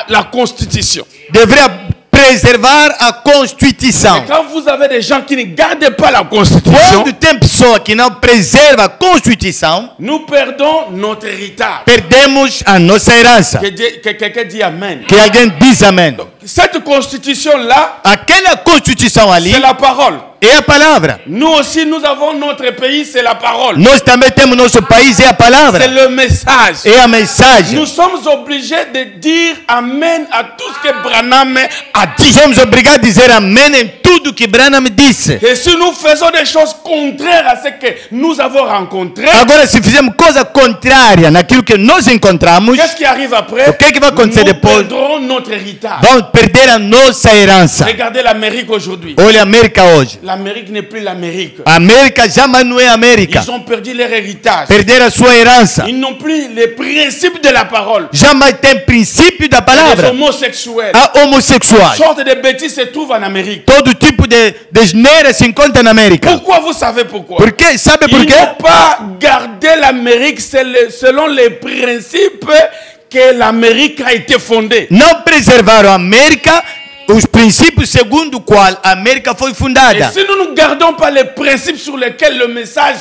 la Constitution. deveria preservar a Constituição. Et quand vous avez des gens qui ne gardent pas la Constitution, Quando tem pessoa que não preserva a Constituição, nous perdons notre héritage. perdemos a nossa herança. Que quelqu'un dit Amen. Que alguém diz amém. Cette Constitution-là, Aquela Constituição ali c'est la parole. é a palavra. Nous aussi, nous avons notre pays, c'est la parole. Nós também temos nosso país, é a palavra. C'est le message. É a mensagem. Nous sommes obligés de dire Amen à tout ce que Branham a dit. Somos obrigados a dizer amém em tudo que Branham disse. Et si nous faisons des choses contraires à ce que nous avons rencontré, Agora, se fizermos coisa contrária naquilo que nós encontramos, qu'est-ce qui arrive après? o que é que vai acontecer Nous depois? perdrons notre héritage. Vamos perder a nossa herança. Regardez l'Amérique aujourd'hui. Olha a América hoje. L'Amérique n'est plus l'Amérique. A América jamais não é América. Ils ont perdu leur héritage. Perder a sua herança. Ils n'ont plus les principes de la parole. Jamais tem princípio da Les palavra. homosexuels. Há homossexuais. Sorte de bêtises se trouvent en Amérique. Todo tipo de asneira se encontra na América. Pourquoi vous savez pourquoi? Por quê? Sabe por Ils quê? n'ont pas gardé l'Amérique selon les principes que l'Amérique a été fondée. Não preservaram a América, os princípios segundo o qual a América foi Et fundada. si nous ne gardons pas les principes sur lesquels le message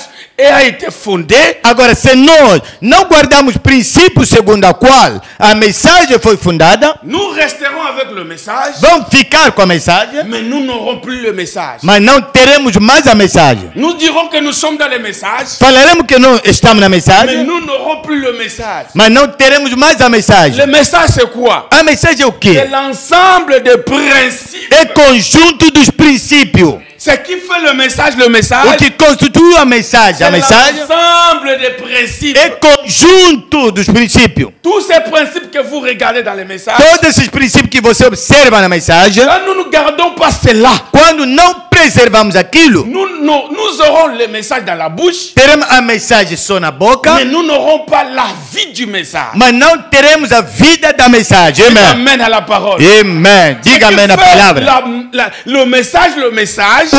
a été fondé, Agora, se nós não guardamos princípios segundo a qual a mensagem foi fundada, nous resterons avec le message, vamos ficar com a mensagem, mais nous n'aurons plus le message. mas não teremos mais a mensagem. Nous dirons que nous sommes dans le message, Falaremos que não estamos na mais mensagem, nous n'aurons plus le message. mas não teremos mais a mensagem. Le message, c'est quoi? A mensagem é o C'est quê? l'ensemble des principes. É conjunto dos princípios. Ce qui fait le message, O que constitui a mensagem? c'est A mensagem l'ensemble des principes. é conjunto dos princípios. Tous ces principes que vous regardez dans les messages, Todos esses princípios que você observa na mensagem, quand nous ne gardons pas cela, quando não preservamos aquilo, nous aurons le message dans la bouche, teremos a mensagem só na boca, mais nous n'aurons pas la vie du message. mas não teremos a vida da mensagem. Amém. Amen à la parole. Amém. Diga amém na palavra. Le message,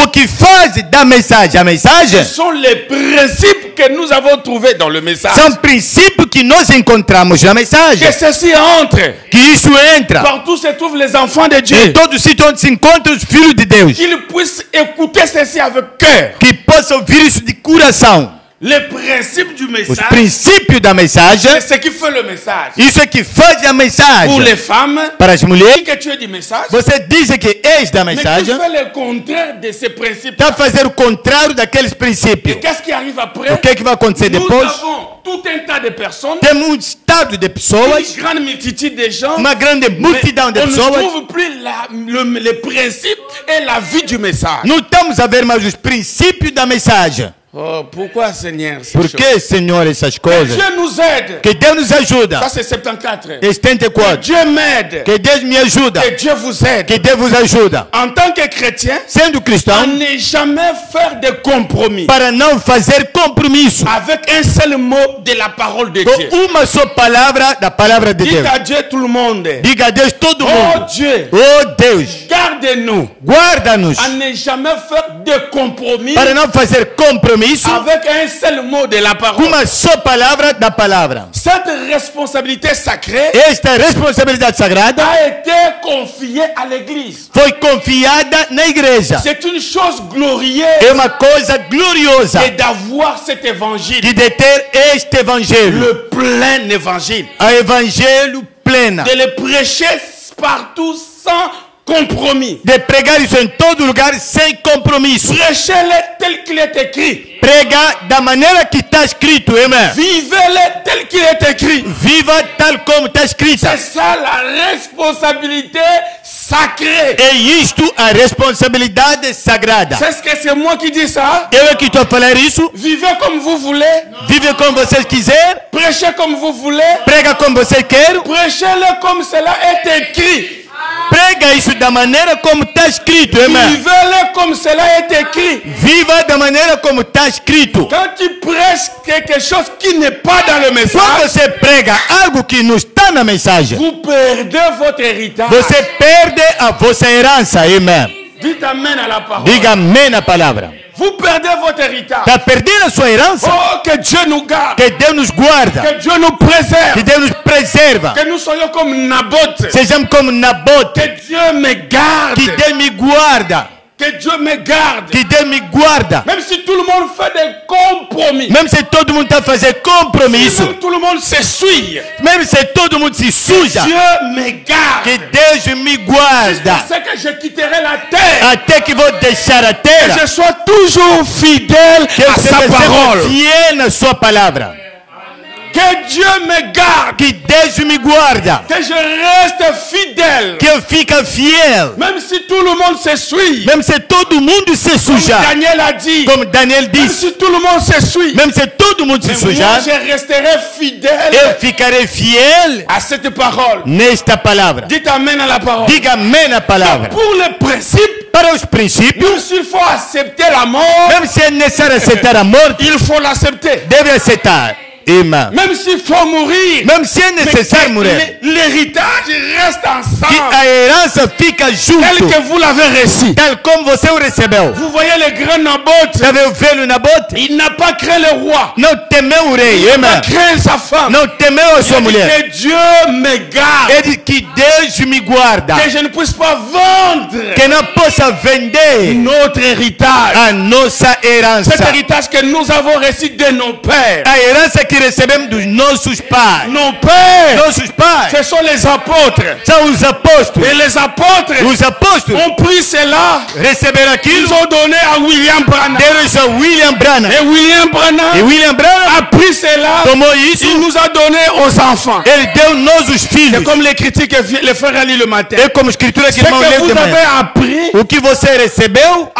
O que faz da mensagem a ce mensagem sont les principes que nous avons trouvés dans le message. são princípios que nós encontramos na mensagem. Que ceci entre. Que isso entra Partout se trouvent les enfants de em Dieu. todo sítio onde se encontram os filhos de Deus. Qu'ils puissent écouter ceci avec cœur. Que possam ouvir isso de coração. Les principes du Os message, princípios da mensagem. c'est ce qui fait le message. Isso é que faz a Pour mensagem. les femmes, Para as mulheres, dis que tu es du message, você diz que és da mais tu mensagem, fais le contraire de ces principes. está a fazer o contrário daqueles Et princípios. qu'est-ce qui arrive après? O que é que vai acontecer Nous depois? avons tout un tas de personnes, Temos estado de pessoas, une grande multitude de gens, uma grande mais multidão de on ne pessoas. trouve plus les principes et la vie du message. Não estamos a ver mais os princípios da mensagem. Oh, pourquoi, Seigneur? ces Por choses? que, Senhor, essas Que coisas? Dieu nous aide. Que Deus nos ajuda. Ça, c'est 74. Que 74. Dieu m'aide. Que Deus me ajuda. Que Dieu vous aide. Que Deus vos ajuda. En tant que chrétien, Sendo à cristão, ne jamais faire de compromis para não fazer compromisso avec un seul mot de la parole de com Dieu. uma só palavra da palavra de Dites Deus. à Dieu tout le monde. Diga a Deus todo Oh mundo. Dieu, Oh Deus, garde-nous guarda-nos à ne jamais faire de compromis para não fazer compromisso avec un seul mot de la com parole. uma só palavra da palavra. Cette responsabilité sacrée Esta responsabilidade sagrada a été confiée à l'Église. foi confiada na igreja. C'est une chose glorieuse É uma coisa gloriosa et d'avoir cet évangile, de ter este evangelho, le plein évangile, a evangelho plena, de le prêcher partout sans compromis. de pregar isso em todo lugar sem compromisso. Prêchez-le tel qu'il est écrit. Prega da maneira que está escrito, amém. Vivez-le tel qu'il est écrit. Viva tal como está escrito. C'est ça la responsabilité sacrée. É isto a responsabilidade sagrada. C'est ce que c'est moi qui dis ça. Eu é que estou a falar isso. Vivez comme vous voulez. Vive como vocês quiserem. Prêchez comme vous voulez. Prega como você quer. Prêchez-le comme cela est écrit. Prega isso da maneira como está escrito, amém. Vivez-le comme cela est écrit. Viva da maneira como está escrito. Quand tu prêches quelque chose qui n'est pas dans le Quando message, você prega algo que não está na mensagem, vous perdez votre héritage. você perde a vossa herança, amém. Dites amen à la parole. Diga amém na palavra. Vous perdez votre héritage. Está perdendo a sua herança? Oh, que Dieu nous garde. Que Deus nos guarda. Que Dieu nous préserve. Que Deus nos preserva. Que nous soyons comme Naboth. Sejamos como Nabote. Que Dieu me garde. Que Deus me guarda. Que Dieu me garde. Que Deus me guarda. Même si tout le monde fait des compromis. Mesmo se todo mundo está fazendo Si compromisso. même tout le monde s'essuie. Mesmo se todo mundo se suja. Dieu me garde. Que Deus me guarda. C'est que je quitterai la terre. Até que vou deixar a Que terra. je sois toujours fidèle Que eu à sa seja parole. fiel na sua palavra. Que Dieu me garde. Que Deus me guarda. Que je reste fidèle. Que eu fique fiel. Même si tout le monde s'essuie. Mesmo se todo mundo se Comme sujar. Daniel a dit. Como Daniel Même disse. si tout le monde s'essuie. Mesmo se todo mundo se Mais moi, sujar. je resterai fidèle Eu ficarei fiel à cette parole. nesta palavra. Dites amen à la parole. Diga amém na palavra. Pour le principe, Para os princípios, même s'il faut accepter la mort, mesmo se é necessário aceitar a morte, il faut l'accepter. deve aceitar. Amém. Même s'il faut mourir, Mesmo se é mais necessário que morrer, l'héritage reste que ensemble a herança fica tel junto, que vous l'avez reçu. tal como você o recebeu. Vous voyez le grand Naboth, Já viu o velho Nabote? il n'a pas craint le roi, Não temeu o rei, il n'a amém. pas craint sa femme. Não temeu a Il sua a dit mulher. que Dieu me garde, Ele disse que Deus me guarda, que je ne puisse pas vendre que não possa vender notre héritage. a nossa herança. Cet héritage que nous avons reçu de nos pères. A herança que recebemos dos nossos pais. Nos pères, Nossos pais ce sont les apôtres. são os apóstolos. Et les apôtres Os apóstolos ont pris cela, receberam ils aquilo, ont donné à William Branham. deram isso a William Branham. Et William E Branham William Branham a pris cela, tomou isso, il nous a donné aux enfants. ele deu nós os filhos. C'est comme les critiques que les frères a lu le matin. É como escritura que Ce irmão leu que de vous avez manhã. appris, O que você recebeu,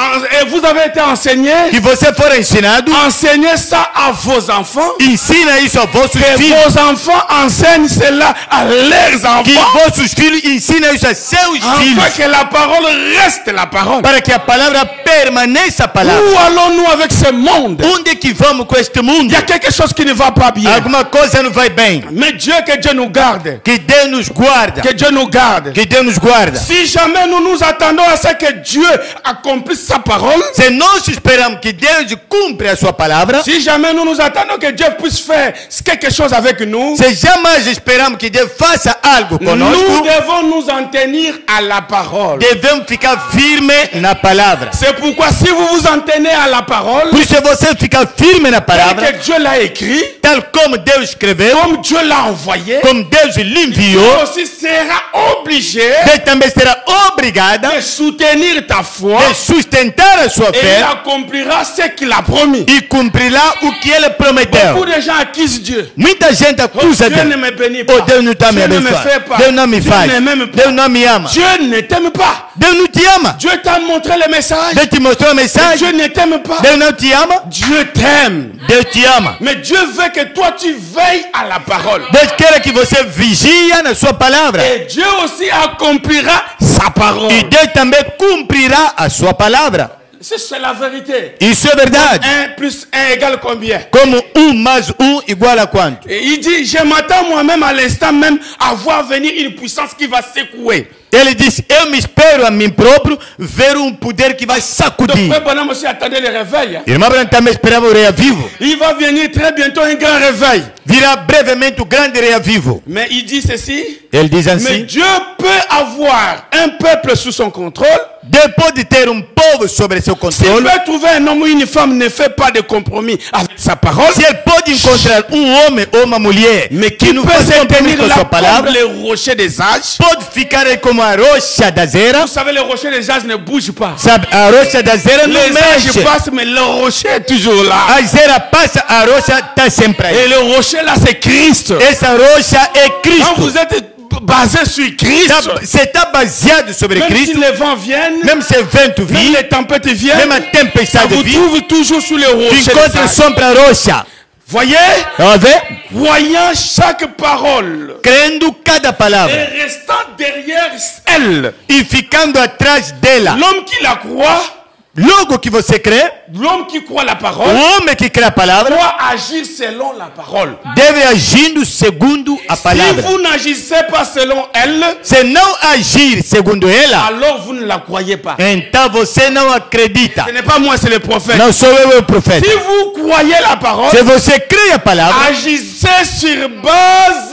et vous avez été enseigné, que você for ensinado, enseignez ça à vos enfants. ensine ensina isso a vossos Que filhos. vos enfants enseignent cela à leurs Que enfants. vossos filhos ensinam isso a seus Afin filhos. que la parole reste la parole. Para que a palavra permaneça a palavra. Où allons-nous avec ce monde? Onde é que vamos com este Il mundo? y a quelque chose qui ne va pas bien. Alguma coisa não vai bem. Mais que Dieu nous garde. Que Deus nos guarda. Que Dieu nous garde. Que Deus nos guarda. Si jamais nous nous attendons à ce que Dieu accomplisse sa parole, Se nós esperamos que Deus cumpra a sua palavra, si jamais nous nous attendons que Dieu puisse faire quelque chose avec nous, se jamais esperamos que Deus faça algo nous conosco, devons nous en tenir à la parole. devemos ficar firme na palavra. C'est pourquoi si vous vous en tenez à la parole, Por isso, se você ficar firme na tel palavra, que Dieu l'a écrit, tal como Deus escreveu, comme Dieu l'a envoyé, como Deus lhe Dieu enviou, aussi sera obligé Deus também será obrigada de soutenir ta foi de sustentar a sua et il fé accomplira ce qu'il a promis. e cumprirá o que ele prometeu. Beaucoup de gens accusent Dieu. Muita gente acusa Dieu ne Deus. me bénit pas. Oh, Deus não está me Dieu ne me fait abençoando. pas. Deus não me Dieu faz. ne m'aime pas. Deus não me ama. Dieu ne t'aime pas. Deus não te ama. Dieu t'a montré le message. Deus te mostrou a Mais mensagem. Dieu ne t'aime pas. Deus não te ama. Dieu t'aime. Deus te ama. Mais Dieu veut que toi tu veilles à la parole. Deus quer que você vigia na sua palavra. Et Dieu aussi accomplira sa parole. E Deus também cumprirá a sua palavra. C'est la vérité. Isso é verdade. 1 plus 1 égale combien? Como mais igual a quanto? Et il dit, je m'attends moi-même à l'instant même à voir venir une puissance qui va secouer. Ele disse, eu me espero a mim próprio ver poder que vai Donc sacudir. Frère Branham aussi attendait le réveil. Hein. Irmã Branham também esperava o reavivo. Il va venir très bientôt un grand réveil. Virá brevemente o grande reavivo. Mais il dit ceci. Ele diz Mais assim, Dieu peut avoir un peuple sous son contrôle. Deus pode ter povo sobre seu S'il controle. peut trouver un homme ou une femme, ne fait pas de compromis avec sa parole. Se ele pode encontrar homem ou uma mulher Mais que qui não peut faz se compromisso tenir com a là sua comme palavra, les rochers des âges. pode ficar aí como a rocha das eras. Vous savez, les rochers des âges ne bougent pas. Sabe, a rocha das eras não Les âges mexe. passent, mais le rocher est toujours là. As eras passam, a rocha está sempre Et aí. le rocher là, c'est Christ. Essa rocha é Quand Cristo. vous êtes basé sur Christ, Você está baseado sobre même si Cristo, les vents viennent, mesmo se o vento même vir, les tempêtes viennent, mesmo a ça tempestade vous vir, trouve toujours sous les rochers des encontra âges. sombra a rocha. Voyez, Tá vendo? voyant chaque parole Crendo cada palavra et restant derrière elle, e ficando atrás dela. l'homme qui la croit, Logo que você crê, l'homme qui croit la o parole, homem que crê a palavra doit agir selon la parole. deve agindo segundo a Si palavra. vous n'agissez pas selon elle, Se não agir segundo ela, alors vous ne la croyez pas. então você não acredita. Ce n'est pas moi, c'est le prophète. Não sou eu o profeta. Si vous croyez la parole, Se você crê a palavra, agissez sur base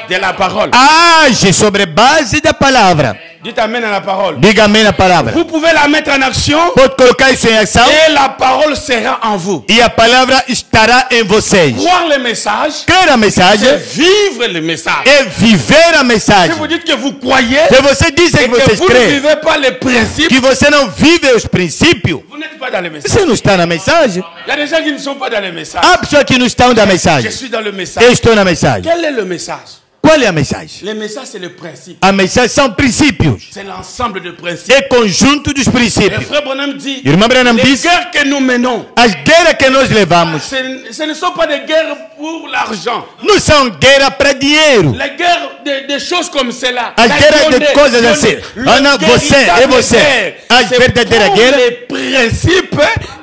de la parole. age sobre base da palavra. Dites amen à la parole. Diga amém na palavra. Vous pouvez la mettre en action Pode colocar isso em ação et la parole sera en vous. e a palavra estará em vocês. Croire le message, Crer a mensagem c'est vivre le message. é viver a Si mensagem. vous dites que vous croyez Se você diz et que que vocês vous ne creem, vivez pas les principes, que você não vive os princípios, vous n'êtes pas dans le message. você não está na mensagem. Il y a des gens qui ne sont pas dans le message. Há pessoas que não estão na Je mensagem. suis dans le Eu message. estou na mensagem. Quel est le message? Qual é a mensagem? Le message, c'est le principe. A mensagem são princípios. C'est l'ensemble de principes. É conjunto dos Le princípios. frère Branham dit, Irmã Branham les diz, guerres que nous menons, as guerras que nós levamos ce ne sont pas des guerres pour l'argent. não são guerras para dinheiro. Les guerres de choses comme cela. As La guerras de donnée, coisas donnée. assim. Le Ana, você véritable e você. guerre, A c'est verdadeira pour guerra les principes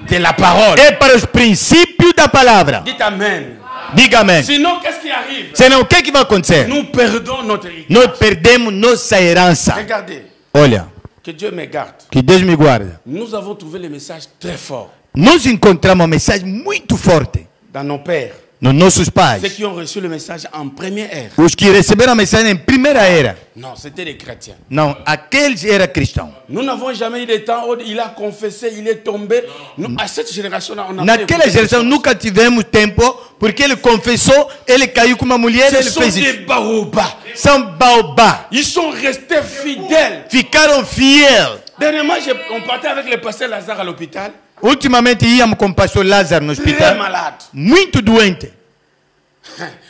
de la parole. é para os princípios da palavra. Dites amen. Diga amém. Sinon, qu'est-ce qui arrive? Senão o que vai acontecer? Nous perdons notre héritage. Nós perdemos nossa herança. Regardez, Olha, que Dieu me garde. que Deus me guarda. Nous avons trouvé le message très fort Nós encontramos uma mensagem muito forte dans nos pères. nos nossos Ceux pais. qui ont reçu le message en première ère. Os que receberam a mensagem em primeira era. Non, c'était les chrétiens. Não, aqueles eram cristãos. Nous n'avons jamais eu de temps où il a confessé, il est tombé. Nous, à cette génération-là, on a Naquela geração nunca tivemos tempo, porque ele confessou, ele caiu com uma mulher, Ce ele sont fez des isso. baobas. São baobá. Ils sont restés fidèles. Ficaram fiéis. Dernièrement, on partait avec le pasteur Lazare à l'hôpital. Ultimamente íamos com o pastor Lázaro no Très hospital, malade. muito doente,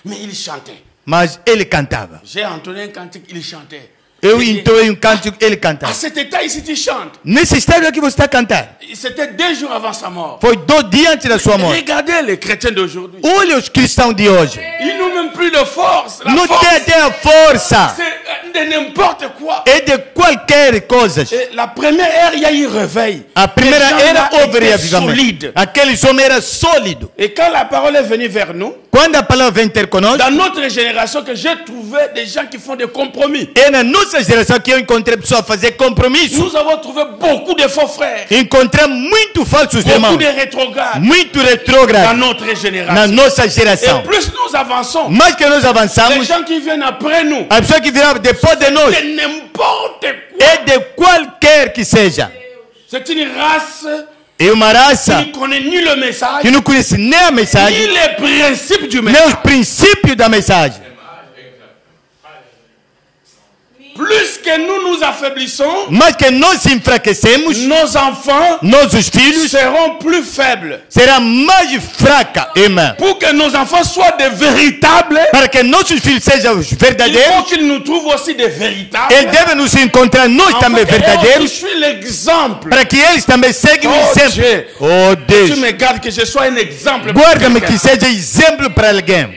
Mais il chantait. mas ele cantava. J'ai entonné un cantique, il chantait. ele canta. À cet état ici, tu chantes. Nesse estádio aqui você está a cantar. C'était 2 jours avant sa mort. Foi 2 dias antes da sua morte. Regardez les chrétiens d'aujourd'hui. Olha os cristãos de hoje. Ils n'ont même plus de force. La Não force, tem até a força. c'est de n'importe quoi. É de qualquer coisa. Et la première ère, il y a eu réveil. A primeira Les gens era là houve étaient reavivamento. solides. Aqueles homens eram sólidos. Et quand la parole est venue vers nous, Quando a palavra vem ter conosco, dans notre génération, que j'ai trouvé des gens qui font des compromis. é na nossa geração que eu encontrei pessoas fazer compromisso. Nous avons trouvé beaucoup de faux frères, Encontrei muito falsos beaucoup irmãos. de rétrogrades Muito dans retrógrado notre na génération. nossa Et geração. plus nous avançons, Mais que nós les avançamos, gens qui viennent après nous, a pessoa que virá depois de nós c'est n'importe quoi. é de qualquer que seja. C'est une race É uma raça qui ne connaît ni le message, que não conhece nem a ni mensagem, les principes du nem message. os princípios da mensagem. Plus que nous affaiblissons, Mas que nós enfraquecemos, nos enfants nós os filhos seront plus faibles. será mais fraca, irmã. Pour que nos enfants soient des véritables, Para que nossos filhos sejam os il faut verdadeiros, qu'ils nous trouvent aussi des véritables. eles devem nos encontrar nós também Je verdadeiros, suis l'exemple. para que eles também seguem o Oh, exemplo. Dieu. Oh Tu Deus, me gardes que je sois un exemple. pour guarda-me quelqu'un. que seja exemplo para alguém.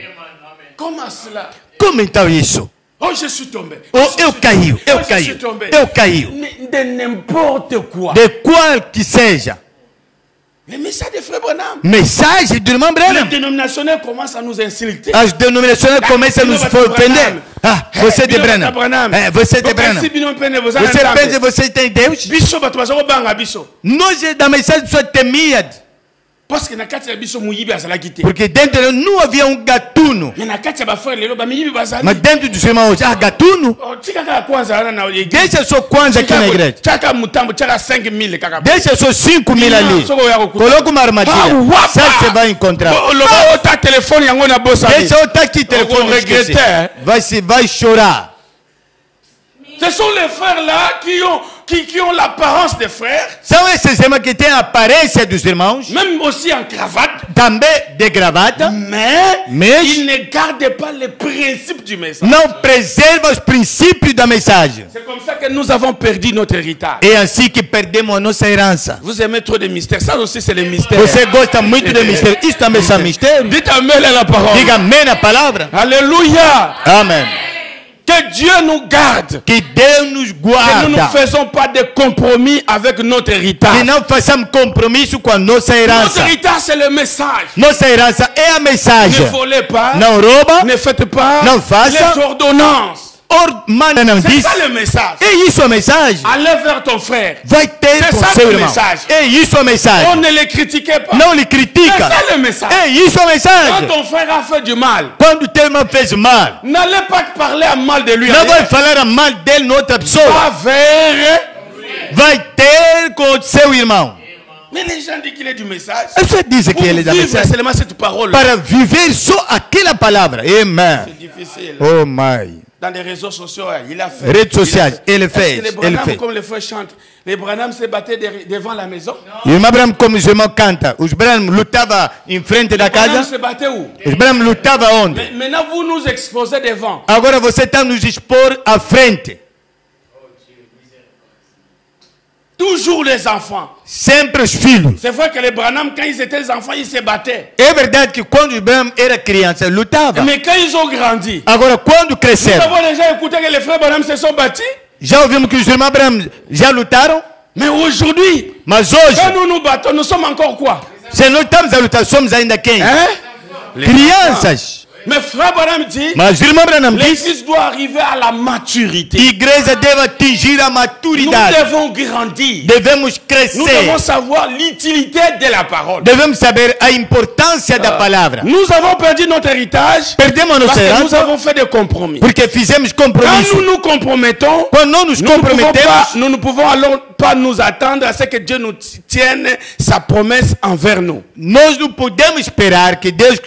Comment cela? Como então isso? Oh, je suis tombé. Oh, eu caí, Oh, eu je caí, suis tombé. eu caí. De n'importe quoi. De qual que seja. Les messages de Frère Branham. Mensagem do irmão Les Branham. dénominationnaires commencent à nous insulter. As denominações começam a nos ofender. Ah, você é de Branham. É, você é de Branham. Você pensa que você tem Deus? Biso bato baza kobanga biso. Nós da mensagem só temia. Parce que na kati ya biso muyibi azalaki te. Porque dentro de nós não havia um gatuno. Mais na kati ya bafrère lelo bamiyibi bazali. Mas dentro dos irmãos, ah, gatuno? Oh, tika kaka kwanza wana na igreja. Deixa só kwanza aqui na igreja. Chaka mutambo chaka 5,000 kaka. Deixa só 5,000 ali. Coloca uma armadilha. Sabe que você vai encontrar. Loba ota telefone yango na bossa. Deixa eu estar aqui telefone. Regretter. Vai chorar. Ce sont les frères là qui ont l'apparence des frères. São esses irmãos que têm a aparência dos irmãos. Même aussi en cravate. Também de gravata. Mais ils ne gardent pas les principes du message. Não preserva os princípios da mensagem. C'est comme ça que nous avons perdu notre héritage. É assim que perdemos a nossa herança. Vous aimez trop de mystères. Ça aussi c'est les mystères. Você gosta muito de mistério. Isso também são mistérios. Dites amen à la parole. Diga amém na palavra. Alléluia. Amém. Que Dieu nous garde. Que Deus nos Que nous ne guarda. faisons pas de compromis avec notre Que héritage. não façamos compromisso com a nossa Notre herança. héritage c'est le message. Nossa herança é a Ne mensagem. volez pas. Não rouba. Ne faites pas Não faça. les ordonnances. Manda não C'est diz. ça le message. É isso a mensagem. Allez vers ton frère. Vai ter C'est com ça seu le irmão. message. É isso a On mensagem. ne les critiquait pas. Não lhe C'est critica. ça le message. É isso a Quand mensagem. ton frère a fait du mal, Quando teu irmão fez mal, n'allez pas parler à mal de lui. não vai falar a mal dele noutra pessoa. Pas vers. Vai ter com o seu irmão. Mais les gens disent qu'il est du message. As pessoas dizem Pour que ele é da vivre mensagem seulement cette parole. para viver só aquela palavra. Amen. C'est difficile. Oh my. Dans les réseaux sociaux, il a fait. Redes sociais, ele Est-ce que fez. les Ele Branham, fez. comme les frères chantent, les Branham se battaient devant la maison. E o irmão Abraão, como os irmãos cantam, os Branham lutavam em frente da Les Branham casa. se battaient où? Os Branham lutavam onde? Mais maintenant, vous nous exposez devant. Agora você está nos expor à frente. Toujours les enfants. Sempre os filhos. C'est vrai que les Branham, quand ils étaient enfants, ils se battaient. É verdade que quando os Branham era criança, lutavam. Mais quand ils ont grandi, Agora, quando nous cresceram, avons déjà écouté que les frères Branham se sont battus. já ouvimos que os irmãos Abraão já lutaram. Mais aujourd'hui, Mas hoje, quand nous nous battons, nous sommes encore quoi? se nós estamos a lutar, somos ainda quem? Hein? Crianças. Mais frère Branham dit, Mas o irmão Abraão diz, l'église doit arriver à la maturité. a igreja deve atingir a Nous maturidade. devons grandir. Devemos Nous devons crescer. savoir l'utilité de la parole. Devemos saber a importância da palavra. Nous avons perdu notre héritage Perdemos a parce nossa que nous herança avons fait des compromis. porque fizemos Quand compromisso. nous nous compromettons, Quando não nos comprometemos, nous ne pouvons alors pas nous attendre à ce que Dieu nous tienne sa promesse envers nous. nós não podemos esperar que Deus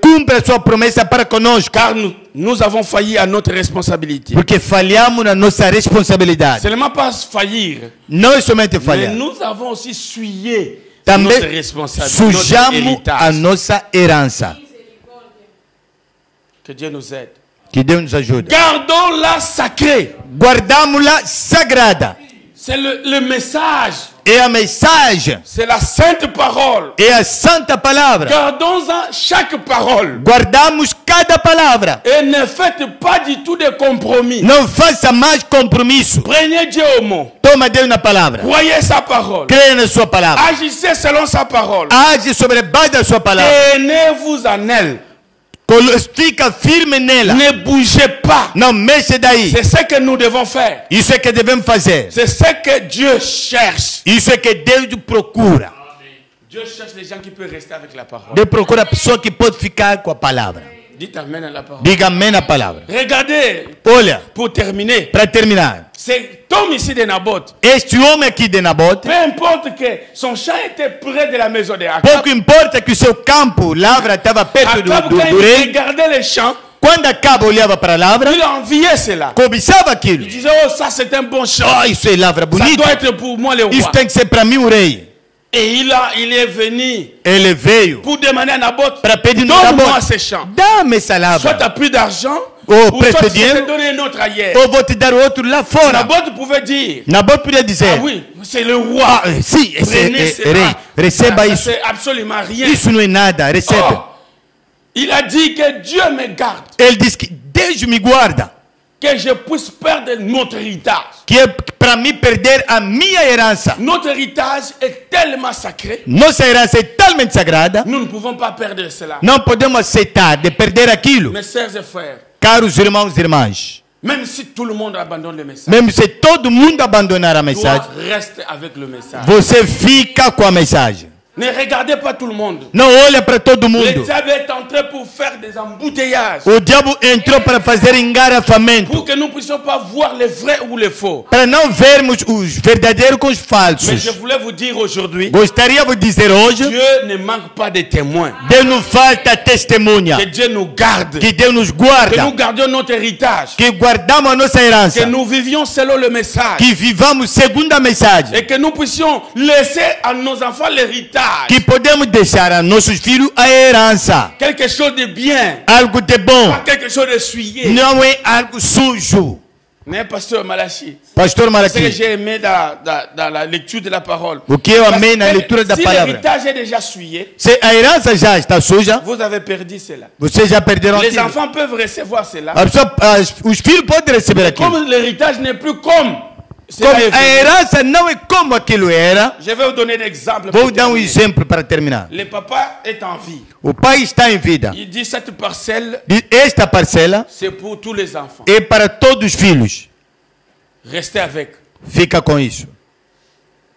cumpra a sua promessa para conosco. Car nous avons failli à notre responsabilité. Porque falhamos na nossa responsabilidade. Seulement pas faillir, Não é somente mais falhar. nous avons aussi souillé notre Também responsabilité, notre sujamos a héritage. nossa herança. Que Dieu nous aide. Que Deus nos ajude. Gardons-la sacrée. Guardamos-la sagrada. C'est le message. É a mensagem. C'est la sainte parole. É a santa palavra. Gardons-en chaque parole. Guardamos cada palavra. Et ne faites pas du tout de compromis. Não faça mais compromisso. Prenez Dieu au mot. Toma Deus na palavra. Croyez sa parole. Creia na sua palavra. Agissez selon sa parole. Age sobre a base da sua palavra. Tenez-vous en elle. Fica firme nela. Ne bougez pas. Não mexe daí. C'est ce que nous devons faire. Isso é que devemos fazer. C'est ce que Dieu cherche. Isso é que Deus procura. Dieu cherche les gens qui peuvent rester avec la parole. Deus procura a pessoa que pode ficar com a palavra. Dites amen à la parole. Diga amém na palavra. Regardez, Olha, pour terminer, para terminar. cet homme ici de Naboth, Este homem aqui de Nabote, peu importe que son champ était près de la maison de Akab, pouco importa que o seu campo, lavra, estava perto Akab, do quand il rei. regardait les champs, Quando Acaba olhava para a lavra, il enviait cela. cobiçava Il aquilo. disait, oh, ça c'est un bon champ. Oh, isso é lavra Ça bonita. doit être pour moi le Isso roi. tem que ser para mim o rei. Et il est venu Ele veio pour demander à Naboth, para pedir no donne-moi Nabote, ces champs. dá-me essa Soit lavra. tu n'as plus d'argent, Oh, ou preste soit tu dinheiro. peux te donner un autre ailleurs. Ou vou te dar outro lá fora. Naboth pouvait dire, Nabote podia dizer, ah oui, c'est le roi. ah, sim, esse Prenez é cela. rei, receba Ça, isso. c'est absolument rien. Isso não é nada, recebe. Oh, il a dit que Dieu me garde, Ele diz que Deus me guarda, que je puisse perdre notre héritage. que é para mim perder a minha herança. Notre héritage est tellement sacré, Nossa herança é talmente sagrada, nous ne pouvons pas perdre cela. não podemos aceitar de perder aquilo. Mes sœurs et frères, Caros irmãos e irmãs, même si tout le monde abandonne le message, mesmo se todo mundo abandonar a toi mensagem, reste avec le message. você fica com a mensagem. Ne regardez pas tout le monde. Não olha para todo Le mundo. diable est entré pour faire des embouteillages, O diabo entrou para fazer engarrafamento, pour que nous ne puissions pas voir les vrais ou les faux. para não vermos os verdadeiros com os Mais je falsos. voulais vous dire aujourd'hui, Gostaria de dizer hoje, Dieu ne manque pas de témoins. Deus não falta testemunha, Que Dieu nous garde. que Deus nos Que guarda, nous gardions notre héritage. que guardamos a nossa herança, Que nous vivions selon le message. que vivamos segundo a mensagem, Et que nous puissions laisser à nos enfants l'héritage. que podemos deixar a nossos filhos a herança, Quelque chose de bien. algo de bom, Pas quelque chose de souillé. não é algo sujo. Mais pasteur Malachi, Pastor ce que Malachi, j'ai aimé dans la lecture de la parole. o que eu Parce amei na que leitura da si palavra, l'héritage est déjà souillé, se a herança já está suja, vous avez perdu cela. vocês já perderam Les aquilo. enfants peuvent recevoir cela. Os filhos podem receber aquilo. Comme l'héritage n'est plus comme cela Como est a venu. herança não é como aquilo era, Je vais vous donner un exemple. vou pour dar terminer. exemplo para terminar. Le papa est en vie. O pai está em vida. Il dit cette parcelle, Esta parcela c'est pour tous les enfants. é para todos os filhos. Restez avec. Fica com isso.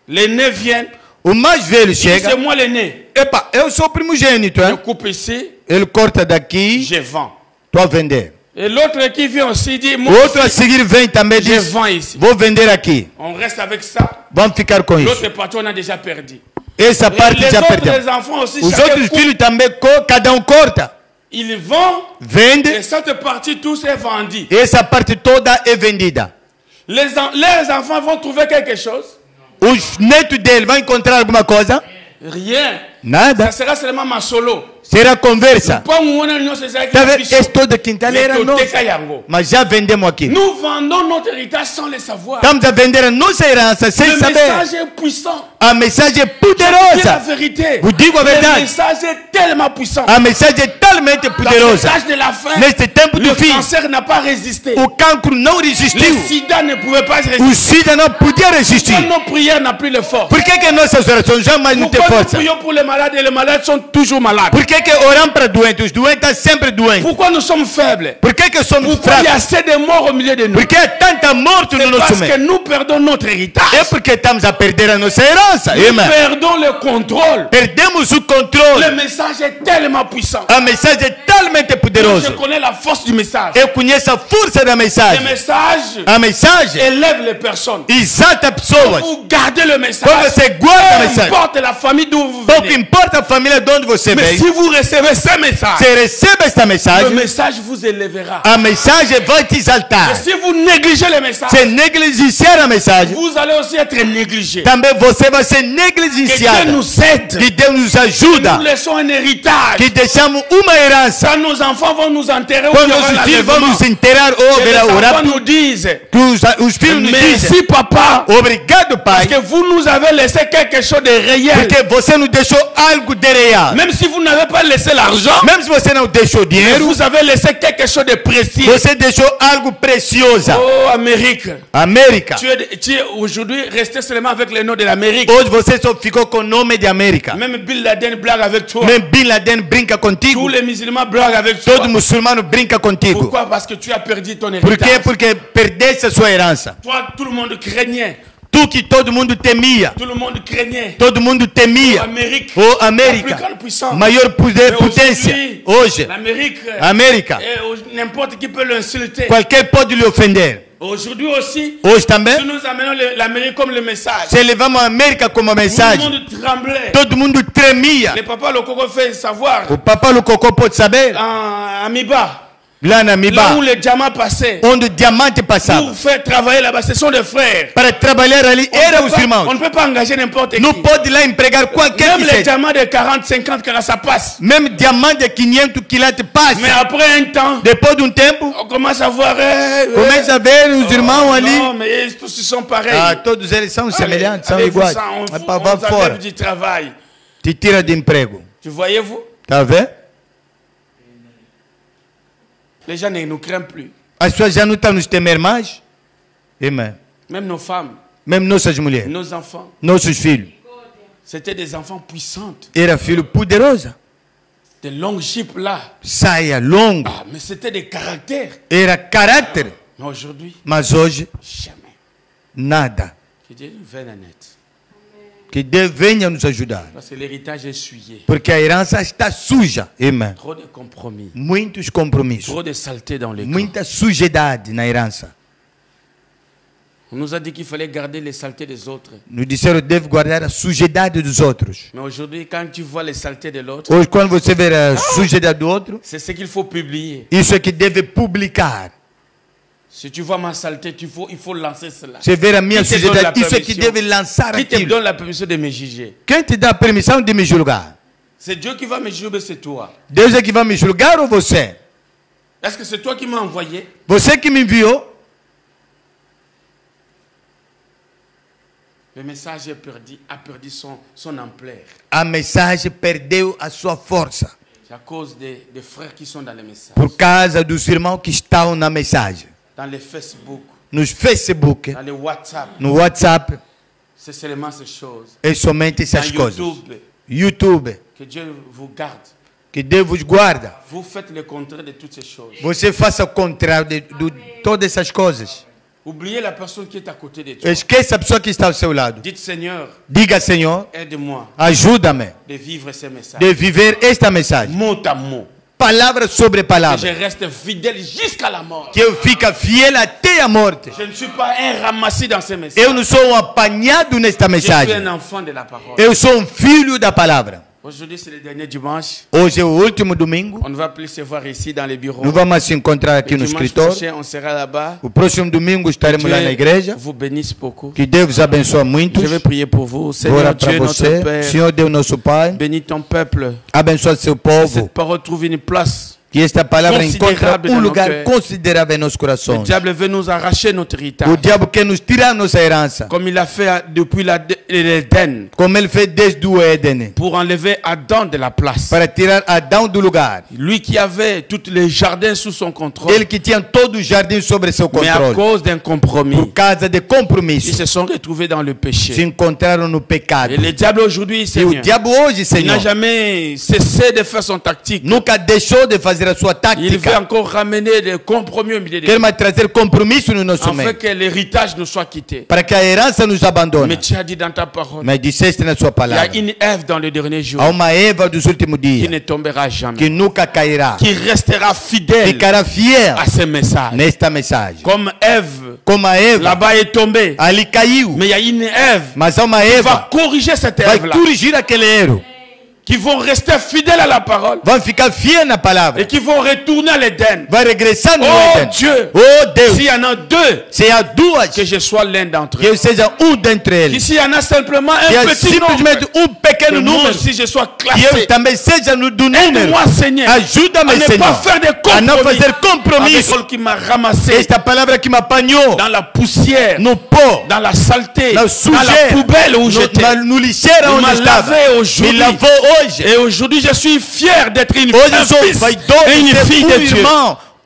L'aîné vient. O mais velho Il dit, chega. c'est moi l'aîné. Epa, eu sou primogênito, Je hein? coupe ici, Ele corta daqui, je vends. estou a vender. Et l'autre qui vient aussi dit, O moi outro a aussi, seguir vem também je diz, vends ici. vou vender aqui. On reste avec ça. Vamos ficar com isso. L'autre partie, on a déjà perdu. Essa Et parte les já autres perdeu. les enfants aussi, Os chacun outros coupe. filhos também, cada corta. Ils vendent Vende, et cette partie, tout est vendu. essa parte toda é vendida. Les enfants vont trouver quelque chose. Os netos dele vão encontrar alguma coisa? Rien. Ça Nada. sera seulement ma solo. Será conversa. Pas où on a une société qui Tá a vendo? fichu. Esse todo quintal Mais era tout nosso. est cayango. Mas já vendemos aqui. Nous vendons notre héritage sans le savoir. Estamos a vender a nossa herança sem Le saber. message est puissant. A mensagem é C'est la poderosa. vérité. Vous digo a Le verdade. message est tellement puissant. A mensagem é talmente Dans poderosa. l'âge de la fin, Neste tempo le do fim, cancer n'a pas résisté. o cancro não Le resistiu. sida ne pouvait pas résister. O SIDA não podia resistir. Pourquoi nos prières n'ont plus de force? Por que nossas orações jamais não têm Pourquoi nous força? prions pour les malades et les malades sont toujours malades? Por que oramos para doentes? Os doentes estão sempre doentes. Pourquoi nous sommes faibles? Por que somos Pourquoi il y a fracos? assez de morts au milieu de nous? Por que há tanta morte no C'est nosso parce que meio? nous perdons notre héritage. É porque estamos a perder a nossa herança. Nous Amém. perdons le contrôle. Perdemos o Le controle. message est tellement puissant. A mensagem é talmente Je poderosa. connais la force du message. Eu conheço a força da Le mensagem. message A mensagem élève les personnes. exalta pessoas. Vous gardez le message. Quando você guarda a Peu mensagem, importe la famille d'où vous pouco venez. importa a família de onde você Mais vem. si vous recevez ce message, se recebe este mensagem, le message vous élèvera. a mensagem vai te exaltar. Et si vous négligez le message, Se negligenciar a mensagem, vous allez aussi être négligé. também você vai ser Que Dieu negligenciado. nous aide. Que Deus nos Nous ajuda. laissons un héritage. Que deixamos uma herança. Quand nos enfants vont nous enterrer, ou Quando il y aura nossos filhos vão l'enlèvement, nos enterrar ou que les haverá o enfants rapto, nous disent, que os filhos nos dizem: merci papa, obrigado, parce pai, que vous nous avez laissé quelque chose de réel. porque você nos deixou algo de real. Même si vous n'avez pas laissé l'argent, Mesmo se você não deixou mais dinheiro, vous avez laissé quelque chose de précieux. você deixou algo precioso. Oh Amérique, América. tu es aujourd'hui resté seulement avec le nom de l'Amérique. Hoje você só ficou com o nome de América. Même Bin Laden blague avec toi. Même Bin Laden brinca Tous contigo. les musulmans blaguent avec toi. Todo muçulmano brinca contigo. Pourquoi? Parce que tu as perdu ton Por quê? héritage. Porque perdeste a sua herança. Toi, tout le monde craignait. Tu que todo mundo temia. Tout le monde craignait. Todo mundo temia. L'Amérique, O la plus América, grande puissance. maior poder, Mais potência. aujourd'hui, Hoje, l'Amérique, América, n'importe qui peut l'insulter. qualquer pode lhe ofender. Aujourd'hui aussi, Hoje também, si nous amenons l'Amérique comme le message, se levamos a América como tout le mensagem, monde tremblait. todo mundo tremia. Le papa Lokoko fait savoir O Papa Lucocó pode saber, à Amiba, lá na là Miba, où les diamants passaient, onde o diamante passava. pour faire travailler là-bas, ce sont des frères. Para trabalhar ali, eram os On irmãos. ne peut pas engager n'importe qui. Não pode lá empregar qualquer Même que les seja. diamants de 40, 50 carats, ça passe. Mesmo diamante de 500 quilates passa. Mais après un temps, Depois de um tempo, on commence à voir. começa a ver os irmãos ali. Non, mais tous ils sont pareils. Ah, todos eles são semelhantes, são Allez, iguais. ça, on Vai para vous fora. enlève du travail. Te tira de emprego. Tu voyez-vous? Tá vendo? Les gens ne nous craignent plus. As pessoas já não estão nos temer mais. Amém. Même nos femmes, Mesmo nossas mulheres, nos enfants, nossos filhos. c'était des enfants puissants. Era filho poderosa. Des longues jupes là. Saia longa. Ah, mais c'était des caractères. Era caráter. Mais aujourd'hui, Mas hoje, jamais. nada. Que Dieu nous vienne en aide. Que Deus venha nos ajudar. Parce que l'héritage est souillé. Porque a herança está suja. Amém. Trop de compromis. Muitos compromissos. Trop de saleté dans les camps. Muita sujidade na herança. On nous a dit qu'il fallait garder les saletés des autres. Nos disseram deve guardar a sujidade dos outros. Mais aujourd'hui, quand tu vois les saletés de l'autre, Hoje, quando você vê a sujidade do outro, c'est ce qu'il faut publier. isso é que deve publicar. Si tu vois ma saleté, il faut lancer cela. Você vê a minha Qui te donne la sujidade, isso é que permission? deve lançar Qui te aquilo. donne la permission de me juger? Quem te dá a permissão de me julgar? C'est Dieu qui va me juger, c'est toi. Deus é que vai me julgar ou você? Est-ce que c'est toi qui m'as envoyé? Você que me enviou? Le message a perdu son ampleur. A mensagem perdeu a sua força. C'est à cause des frères qui sont dans les messages. Por causa dos irmãos que estão na mensagem. Dans les Facebook, Nos Facebook, dans les WhatsApp. no WhatsApp, C'est seulement ces choses. é somente essas Dans coisas. YouTube. YouTube, Que Dieu vous garde. que Deus vos guarda. Vous faites le contraire de toutes ces choses. Você faça o contrário de todas essas coisas. Oubliez la personne qui est à côté de toi. Esqueça a pessoa que está ao seu lado. Dites Seigneur, Diga, Senhor, aide-moi ajuda-me de vivre ces messages. de viver esta mensagem. Mot à mot. Palavra sobre Que je palavra. reste fidèle jusqu'à la mort. Que eu fique fiel até a morte. Je ne suis pas un ramassis dans ces messages. Eu não sou um apanhado nesta Je suis mensagem. un enfant de la parole. Eu sou um filho da palavra. Aujourd'hui, c'est le dernier dimanche. Hoje é o último domingo. On ne va plus se voir ici dans les bureaux. Não vamos se encontrar aqui Le no dimanche escritório. prochain, on sera là-bas. O próximo domingo estaremos lá na igreja. vous bénisse beaucoup. Que Deus vos abençoe muito. Je vais prier pour vous. Vou Seigneur orar para Dieu, notre você. Père, Senhor Deus, nosso Pai, bénis ton peuple. abençoe seu Que povo. cette parole trouve une place. Que esta palavra encontre Considerável um no lugar cœur. considerável em nossos Le corações. diable veut nous arracher notre O héritage. diabo quer nos tirar nossa herança. Comme il a fait depuis l'Éden. Como ele fez desde o Éden. Pour enlever Adam de la place. Para tirar Adão do lugar. Lui qui avait tous les jardins sous son contrôle. Ele que tinha todo o jardim sobre seu Mais à controle. cause d'un compromis, Por causa de ils compromisso. se sont retrouvés dans le Se péché. encontraram no pecado. Et le diable aujourd'hui, E o Seigneur, diabo hoje, il n'a Senhor, jamais cessé de faire son tactique. nunca deixou de fazer a sua Il veut tática. encore ramener des compromis au milieu de Quer nous. mais trazer compromisso no nosso Afin meio. que l'héritage nous soit quitté. Para que a herança nos abandone. Mais tu as dit dans ta parole, Mas disseste na sua il y a palavra. une Ève dans le dernier jour Há uma Eva dos últimos qui dias. ne tombera jamais. Que nunca cairá. Qui restera fidèle Ficará fiel à ce message. nesta mensagem. Comme Ève, Como a Eva, là-bas est tombée. ali caiu. Mais il y a une Ève Mas há uma qui va Eva corriger cette vai Ève-là. corrigir aquele erro. qui vont rester fidèles à la parole vão ficar fiéis na palavra. et qui vont retourner à l'Éden. Vai regressar no Oh Éden. Dieu, Oh Deus, s'il y en a deux, se há duas, que je sois l'un d'entre que eux. eu seja dentre eles. Ici, il y en a simplement Que un é petit nombre. simplesmente Que pequeno moi número. aussi, je sois Que eu classé. também seja do número. Aide-moi, Seigneur, Ajuda-me, à ne Senhor, pas faire des a não compromis fazer avec compromisso. celle qui m'a ramassé Esta palavra que me apanhou dans la poussière, no pó, dans la saleté, na dans la sujeira, poubelle où j'étais. no lixeira Il onde m'a estava. lavé Me aujourd'hui. lavou hoje. Et aujourd'hui, je suis fier d'être un Hoje sou fils vaidoso et une de fille ser de Dieu.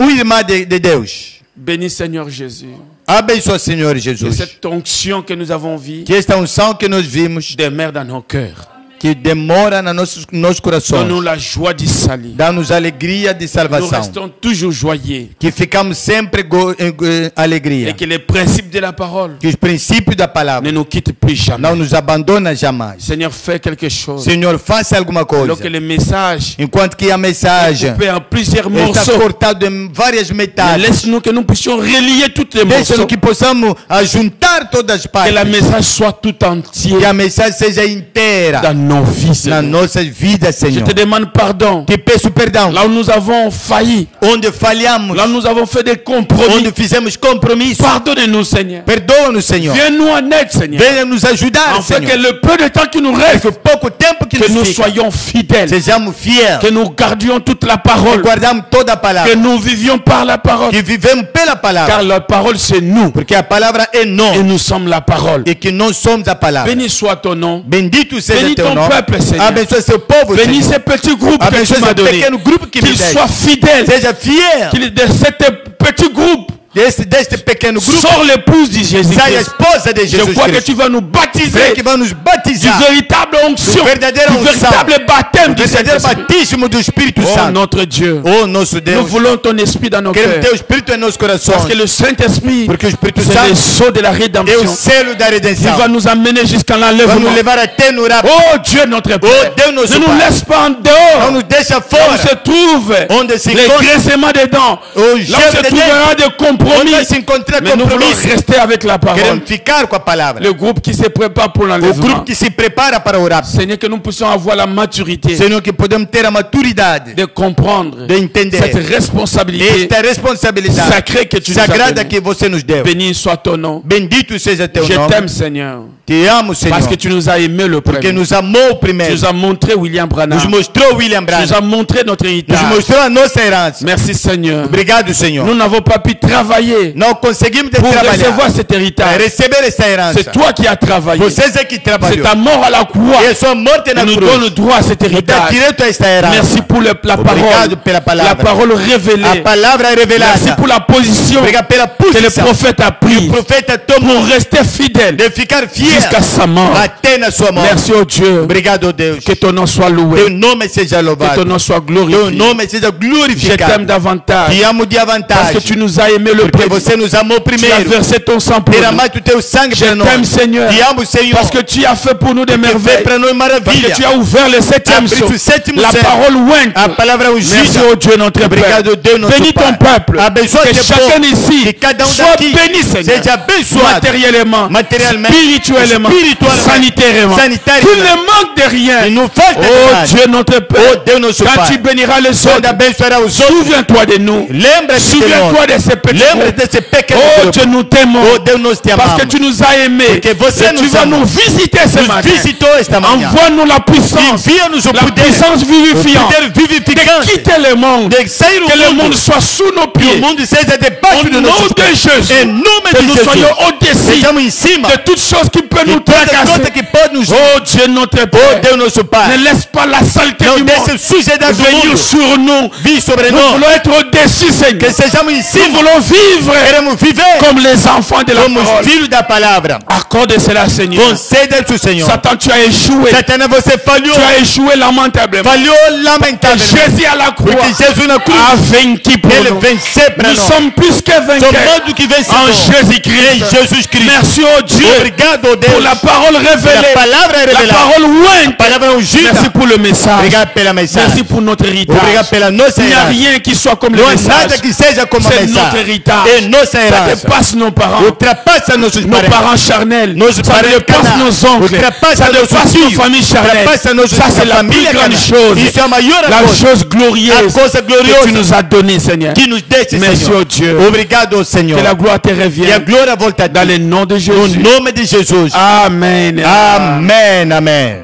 irmã de Deus. Béni Seigneur Jésus. Abençoa, Senhor Que Jesus. cette onction que nous avons vue Que esta unção que nós vimos, demeure dans nos cœurs. que demora nos Donne-nous corações, la joie du salut. dá-nos alegria de Nous salvação. restons toujours joyeux. Que ficamos sempre em alegria. Et que les principes de la parole Que os princípios da palavra ne nous quittent plus jamais. não nos abandonam jamais. Seigneur, fais quelque chose. Senhor, faça alguma coisa. Alors que le message Enquanto que a mensagem coupé en plusieurs está morceaux, cortada em várias metades, laisse-nous que nous puissions relier toutes les morceaux. deixa que possamos juntar todas as Que partes. le message soit tout entier Que a mensagem seja inteira dans nos vies, na Seigneur. nossas vidas, Je Senhor. te demande pardon. Te peço perdão. Là où nous avons failli, Onde falhamos, là où nous avons fait des compromis, onde fizemos compromisso, pardonne-nous, Seigneur. perdoa-nos, Senhor. Viens-nous en aide, Seigneur. Venha nos ajudar, Afin que Senhor. le peu de temps qui nous reste, Que pouco tempo que que nous nos fica, soyons fidèles, sejamos fiéis, que nous gardions toute la que parole, guardamos toda a que palavra, nous vivions par la parole. que vivemos pela palavra, Car la parole, c'est nous. porque a palavra é Et nós nous sommes la parole. e que nós somos a palavra. Béni soit ton nom. Bendito seja Bénis teu ton nome. peuple, Seigneur. Abençoa seu povo, Bénis Senhor. ces petits groupes que Abençoa tu m'as esse donnés. pequeno grupo que me Qu'ils deste. soient fidèles. Seja fiel Qu'ils de cet petit groupe deste pequeno grupo. sort l'épouse de Sai a Jésus-Christ. esposa de Je Jesus crois que Cristo. tu vas nous baptiser Que vai nos du batizar véritable onction, do verdadeiro du unção, véritable baptême do du verdadeiro Saint-Esprit. batismo do Espírito Oh Santo. notre Dieu, Oh, nosso nous Deus. voulons ton esprit dans nos Queremos cœurs. teu Espírito em nossos Parce corações. que le Saint-Esprit, Porque o Espírito c'est le Santo sceau de la é o rédemption. selo da Il redenção. va nous amener jusqu'à Vai l'enlèvement. nos levar até no rapto. Oh Dieu notre Père, Oh, Deus nosso ne nous Pai. laisse pas en Não dehors. nos deixa Là où fora. se trouve Onde se les encontra graissements des dents. o Là où gelo se de trouvera des dentro. compromis. Onde se encontrar Mais nous voulons compromisso. rester avec la parole. Queremos ficar com a palavra. Le groupe qui se prépare pour O l'enlèvement. grupo que se prepara para o rapto. Seigneur, que nous puissions avoir la maturité Senhor, que podemos ter a maturidade de comprendre de entender cette responsabilité esta responsabilidade sacrée que tu nous as sagrada donnée. que você nos deu. Béni soit ton nom. Bendito seja teu Je nome. t'aime, Seigneur, Te amo, Senhor, parce que tu nous as aimé le porque premier. nos amou Tu primeiro. nous as montré William Branham. Nos mostrou William Tu Branham. nous as montré notre Nos héritage. mostrou a nossa herança. Merci, Seigneur. Obrigado, Senhor. Nous n'avons pas pu travailler Não conseguimos pour trabalhar recevoir cet para héritage. receber esta herança. C'est toi qui as travaillé. Vocês é que C'est trabalhou. ta mort à la croix E a sua morte qui na nous cruz donne droit à cet nos dá héritage. direito a esta herança. Merci pour la parole. Obrigado pela La palavra. parole révélée. A palavra é Merci revelada. pour la position Obrigado pela que le posição prophète a que prise o profeta tomou pour rester fidèle de ficar fiel jusqu'à sa mort. até na sua morte. Merci au Dieu. Obrigado, Deus. Que ton nom soit Teu loué. nome seja Que ton louvado. nom soit Teu glorifié. nome seja Je t'aime glorificado. davantage Te amo de parce vantagem. que tu nous as aimé le Porque premier. você nos amou Tu as primeiro. versé ton sang pour nous. Derramado o teu sangue Je para nós. t'aime, Seigneur, Te amo, Senhor. parce que tu as fait pour nous des Que fez merveilles. para nós Parce que maravilha. tu as ouvert le septième Abriste sceau. o sétimo La selo. parole ointe. A palavra Merci ungida. au Dieu notre Père. Obrigado, Deus, nosso Bénis ton Pai. peuple. Abençoa Que teu chacun povo. ici Que cada soit daqui béni, Seigneur. seja abençoado. Matériellement, Materialmente, spirituellement, espiritualmente, sanitairement. sanitariamente. Qu'il ne manque de rien. E não falta de Oh nada. Dieu notre Père. Oh, Deus nosso Quand Pai. tu béniras les Quando autres, abençoará os outros, souviens-toi de nous. lembra-te de Souviens-toi nós. de ces petits Lembra groupes. desse pequeno Oh grupo. Dieu, nous t'aimons. Oh, Deus, nós te Parce amamos. que tu nous as aimés. Porque você Et tu nos vas ama. nous visiter ce Nos matin. visitou esta manhã. Envoie-nous la puissance. Envia-nos o La poder. puissance O vivifiante. poder vivificante. Quitter le monde. De sair o Que le mundo. monde soit sous nos Que pieds. o mundo seja Au debaixo de nom nossos de pés. Jésus. Em nome Que de nous Jesus. soyons au-dessus Sejamos em cima de toutes choses qui peuvent de nous toda tracasser. coisa que pode nos... Oh Dieu notre Oh, Père. Deus nosso Pai. Ne laisse pas la saleté Não du deixe monde a sujidade do venir mundo sur nous. vir sobre Nous nós. voulons être au-dessus, Seigneur. Que sejamos em Nous cima. voulons vivre Queremos viver comme les enfants de la como os parole. filhos da palavra. Accorde cela, Seigneur. Conceda-te, Senhor. Satan, tu as échoué. Satanás, você falhou. Tu as échoué lamentablement. Falhou Et lamentavelmente. Jésus à la croix Porque Jesus na cruz, a vaincu pour ele nous. venceu para Nous nós. sommes plus que Somos vainqueurs mais do que en vencedores. Jésus-Christ. Em Jesus Cristo. Merci au Dieu Obrigado, oh Deus. pour la parole révélée, La palavra la revelada. parole ointe. Palavra ungida. Merci pour le message. Obrigado pela Merci mensagem. pour notre héritage. Obrigado pela nossa Il n'y a herança. rien qui soit comme le Não há message. nada que seja como a C'est notre mensagem. héritage. héritage. E nossa Ça herança dépasse nos parents. ultrapassa nossos Nos parentes. parents charnels. Nos Ça parents dépasse carnais. nos oncles. Ultrapassa Ça nossos dépasse nos tios. familles charnelles. Ultrapassa nossas Ça c'est la plus famílias grande carnais. chose. Isso é a maior La coisa. chose glorieuse A coisa que gloriosa tu nous as donnée, Seigneur. que nos deste, Merci Senhor. au Dieu. Obrigado, Senhor. Que la gloire te E a revienne. glória volta a Dans ti. le nom de No Jésus. nome de Jesus. Amen. Amém, amém.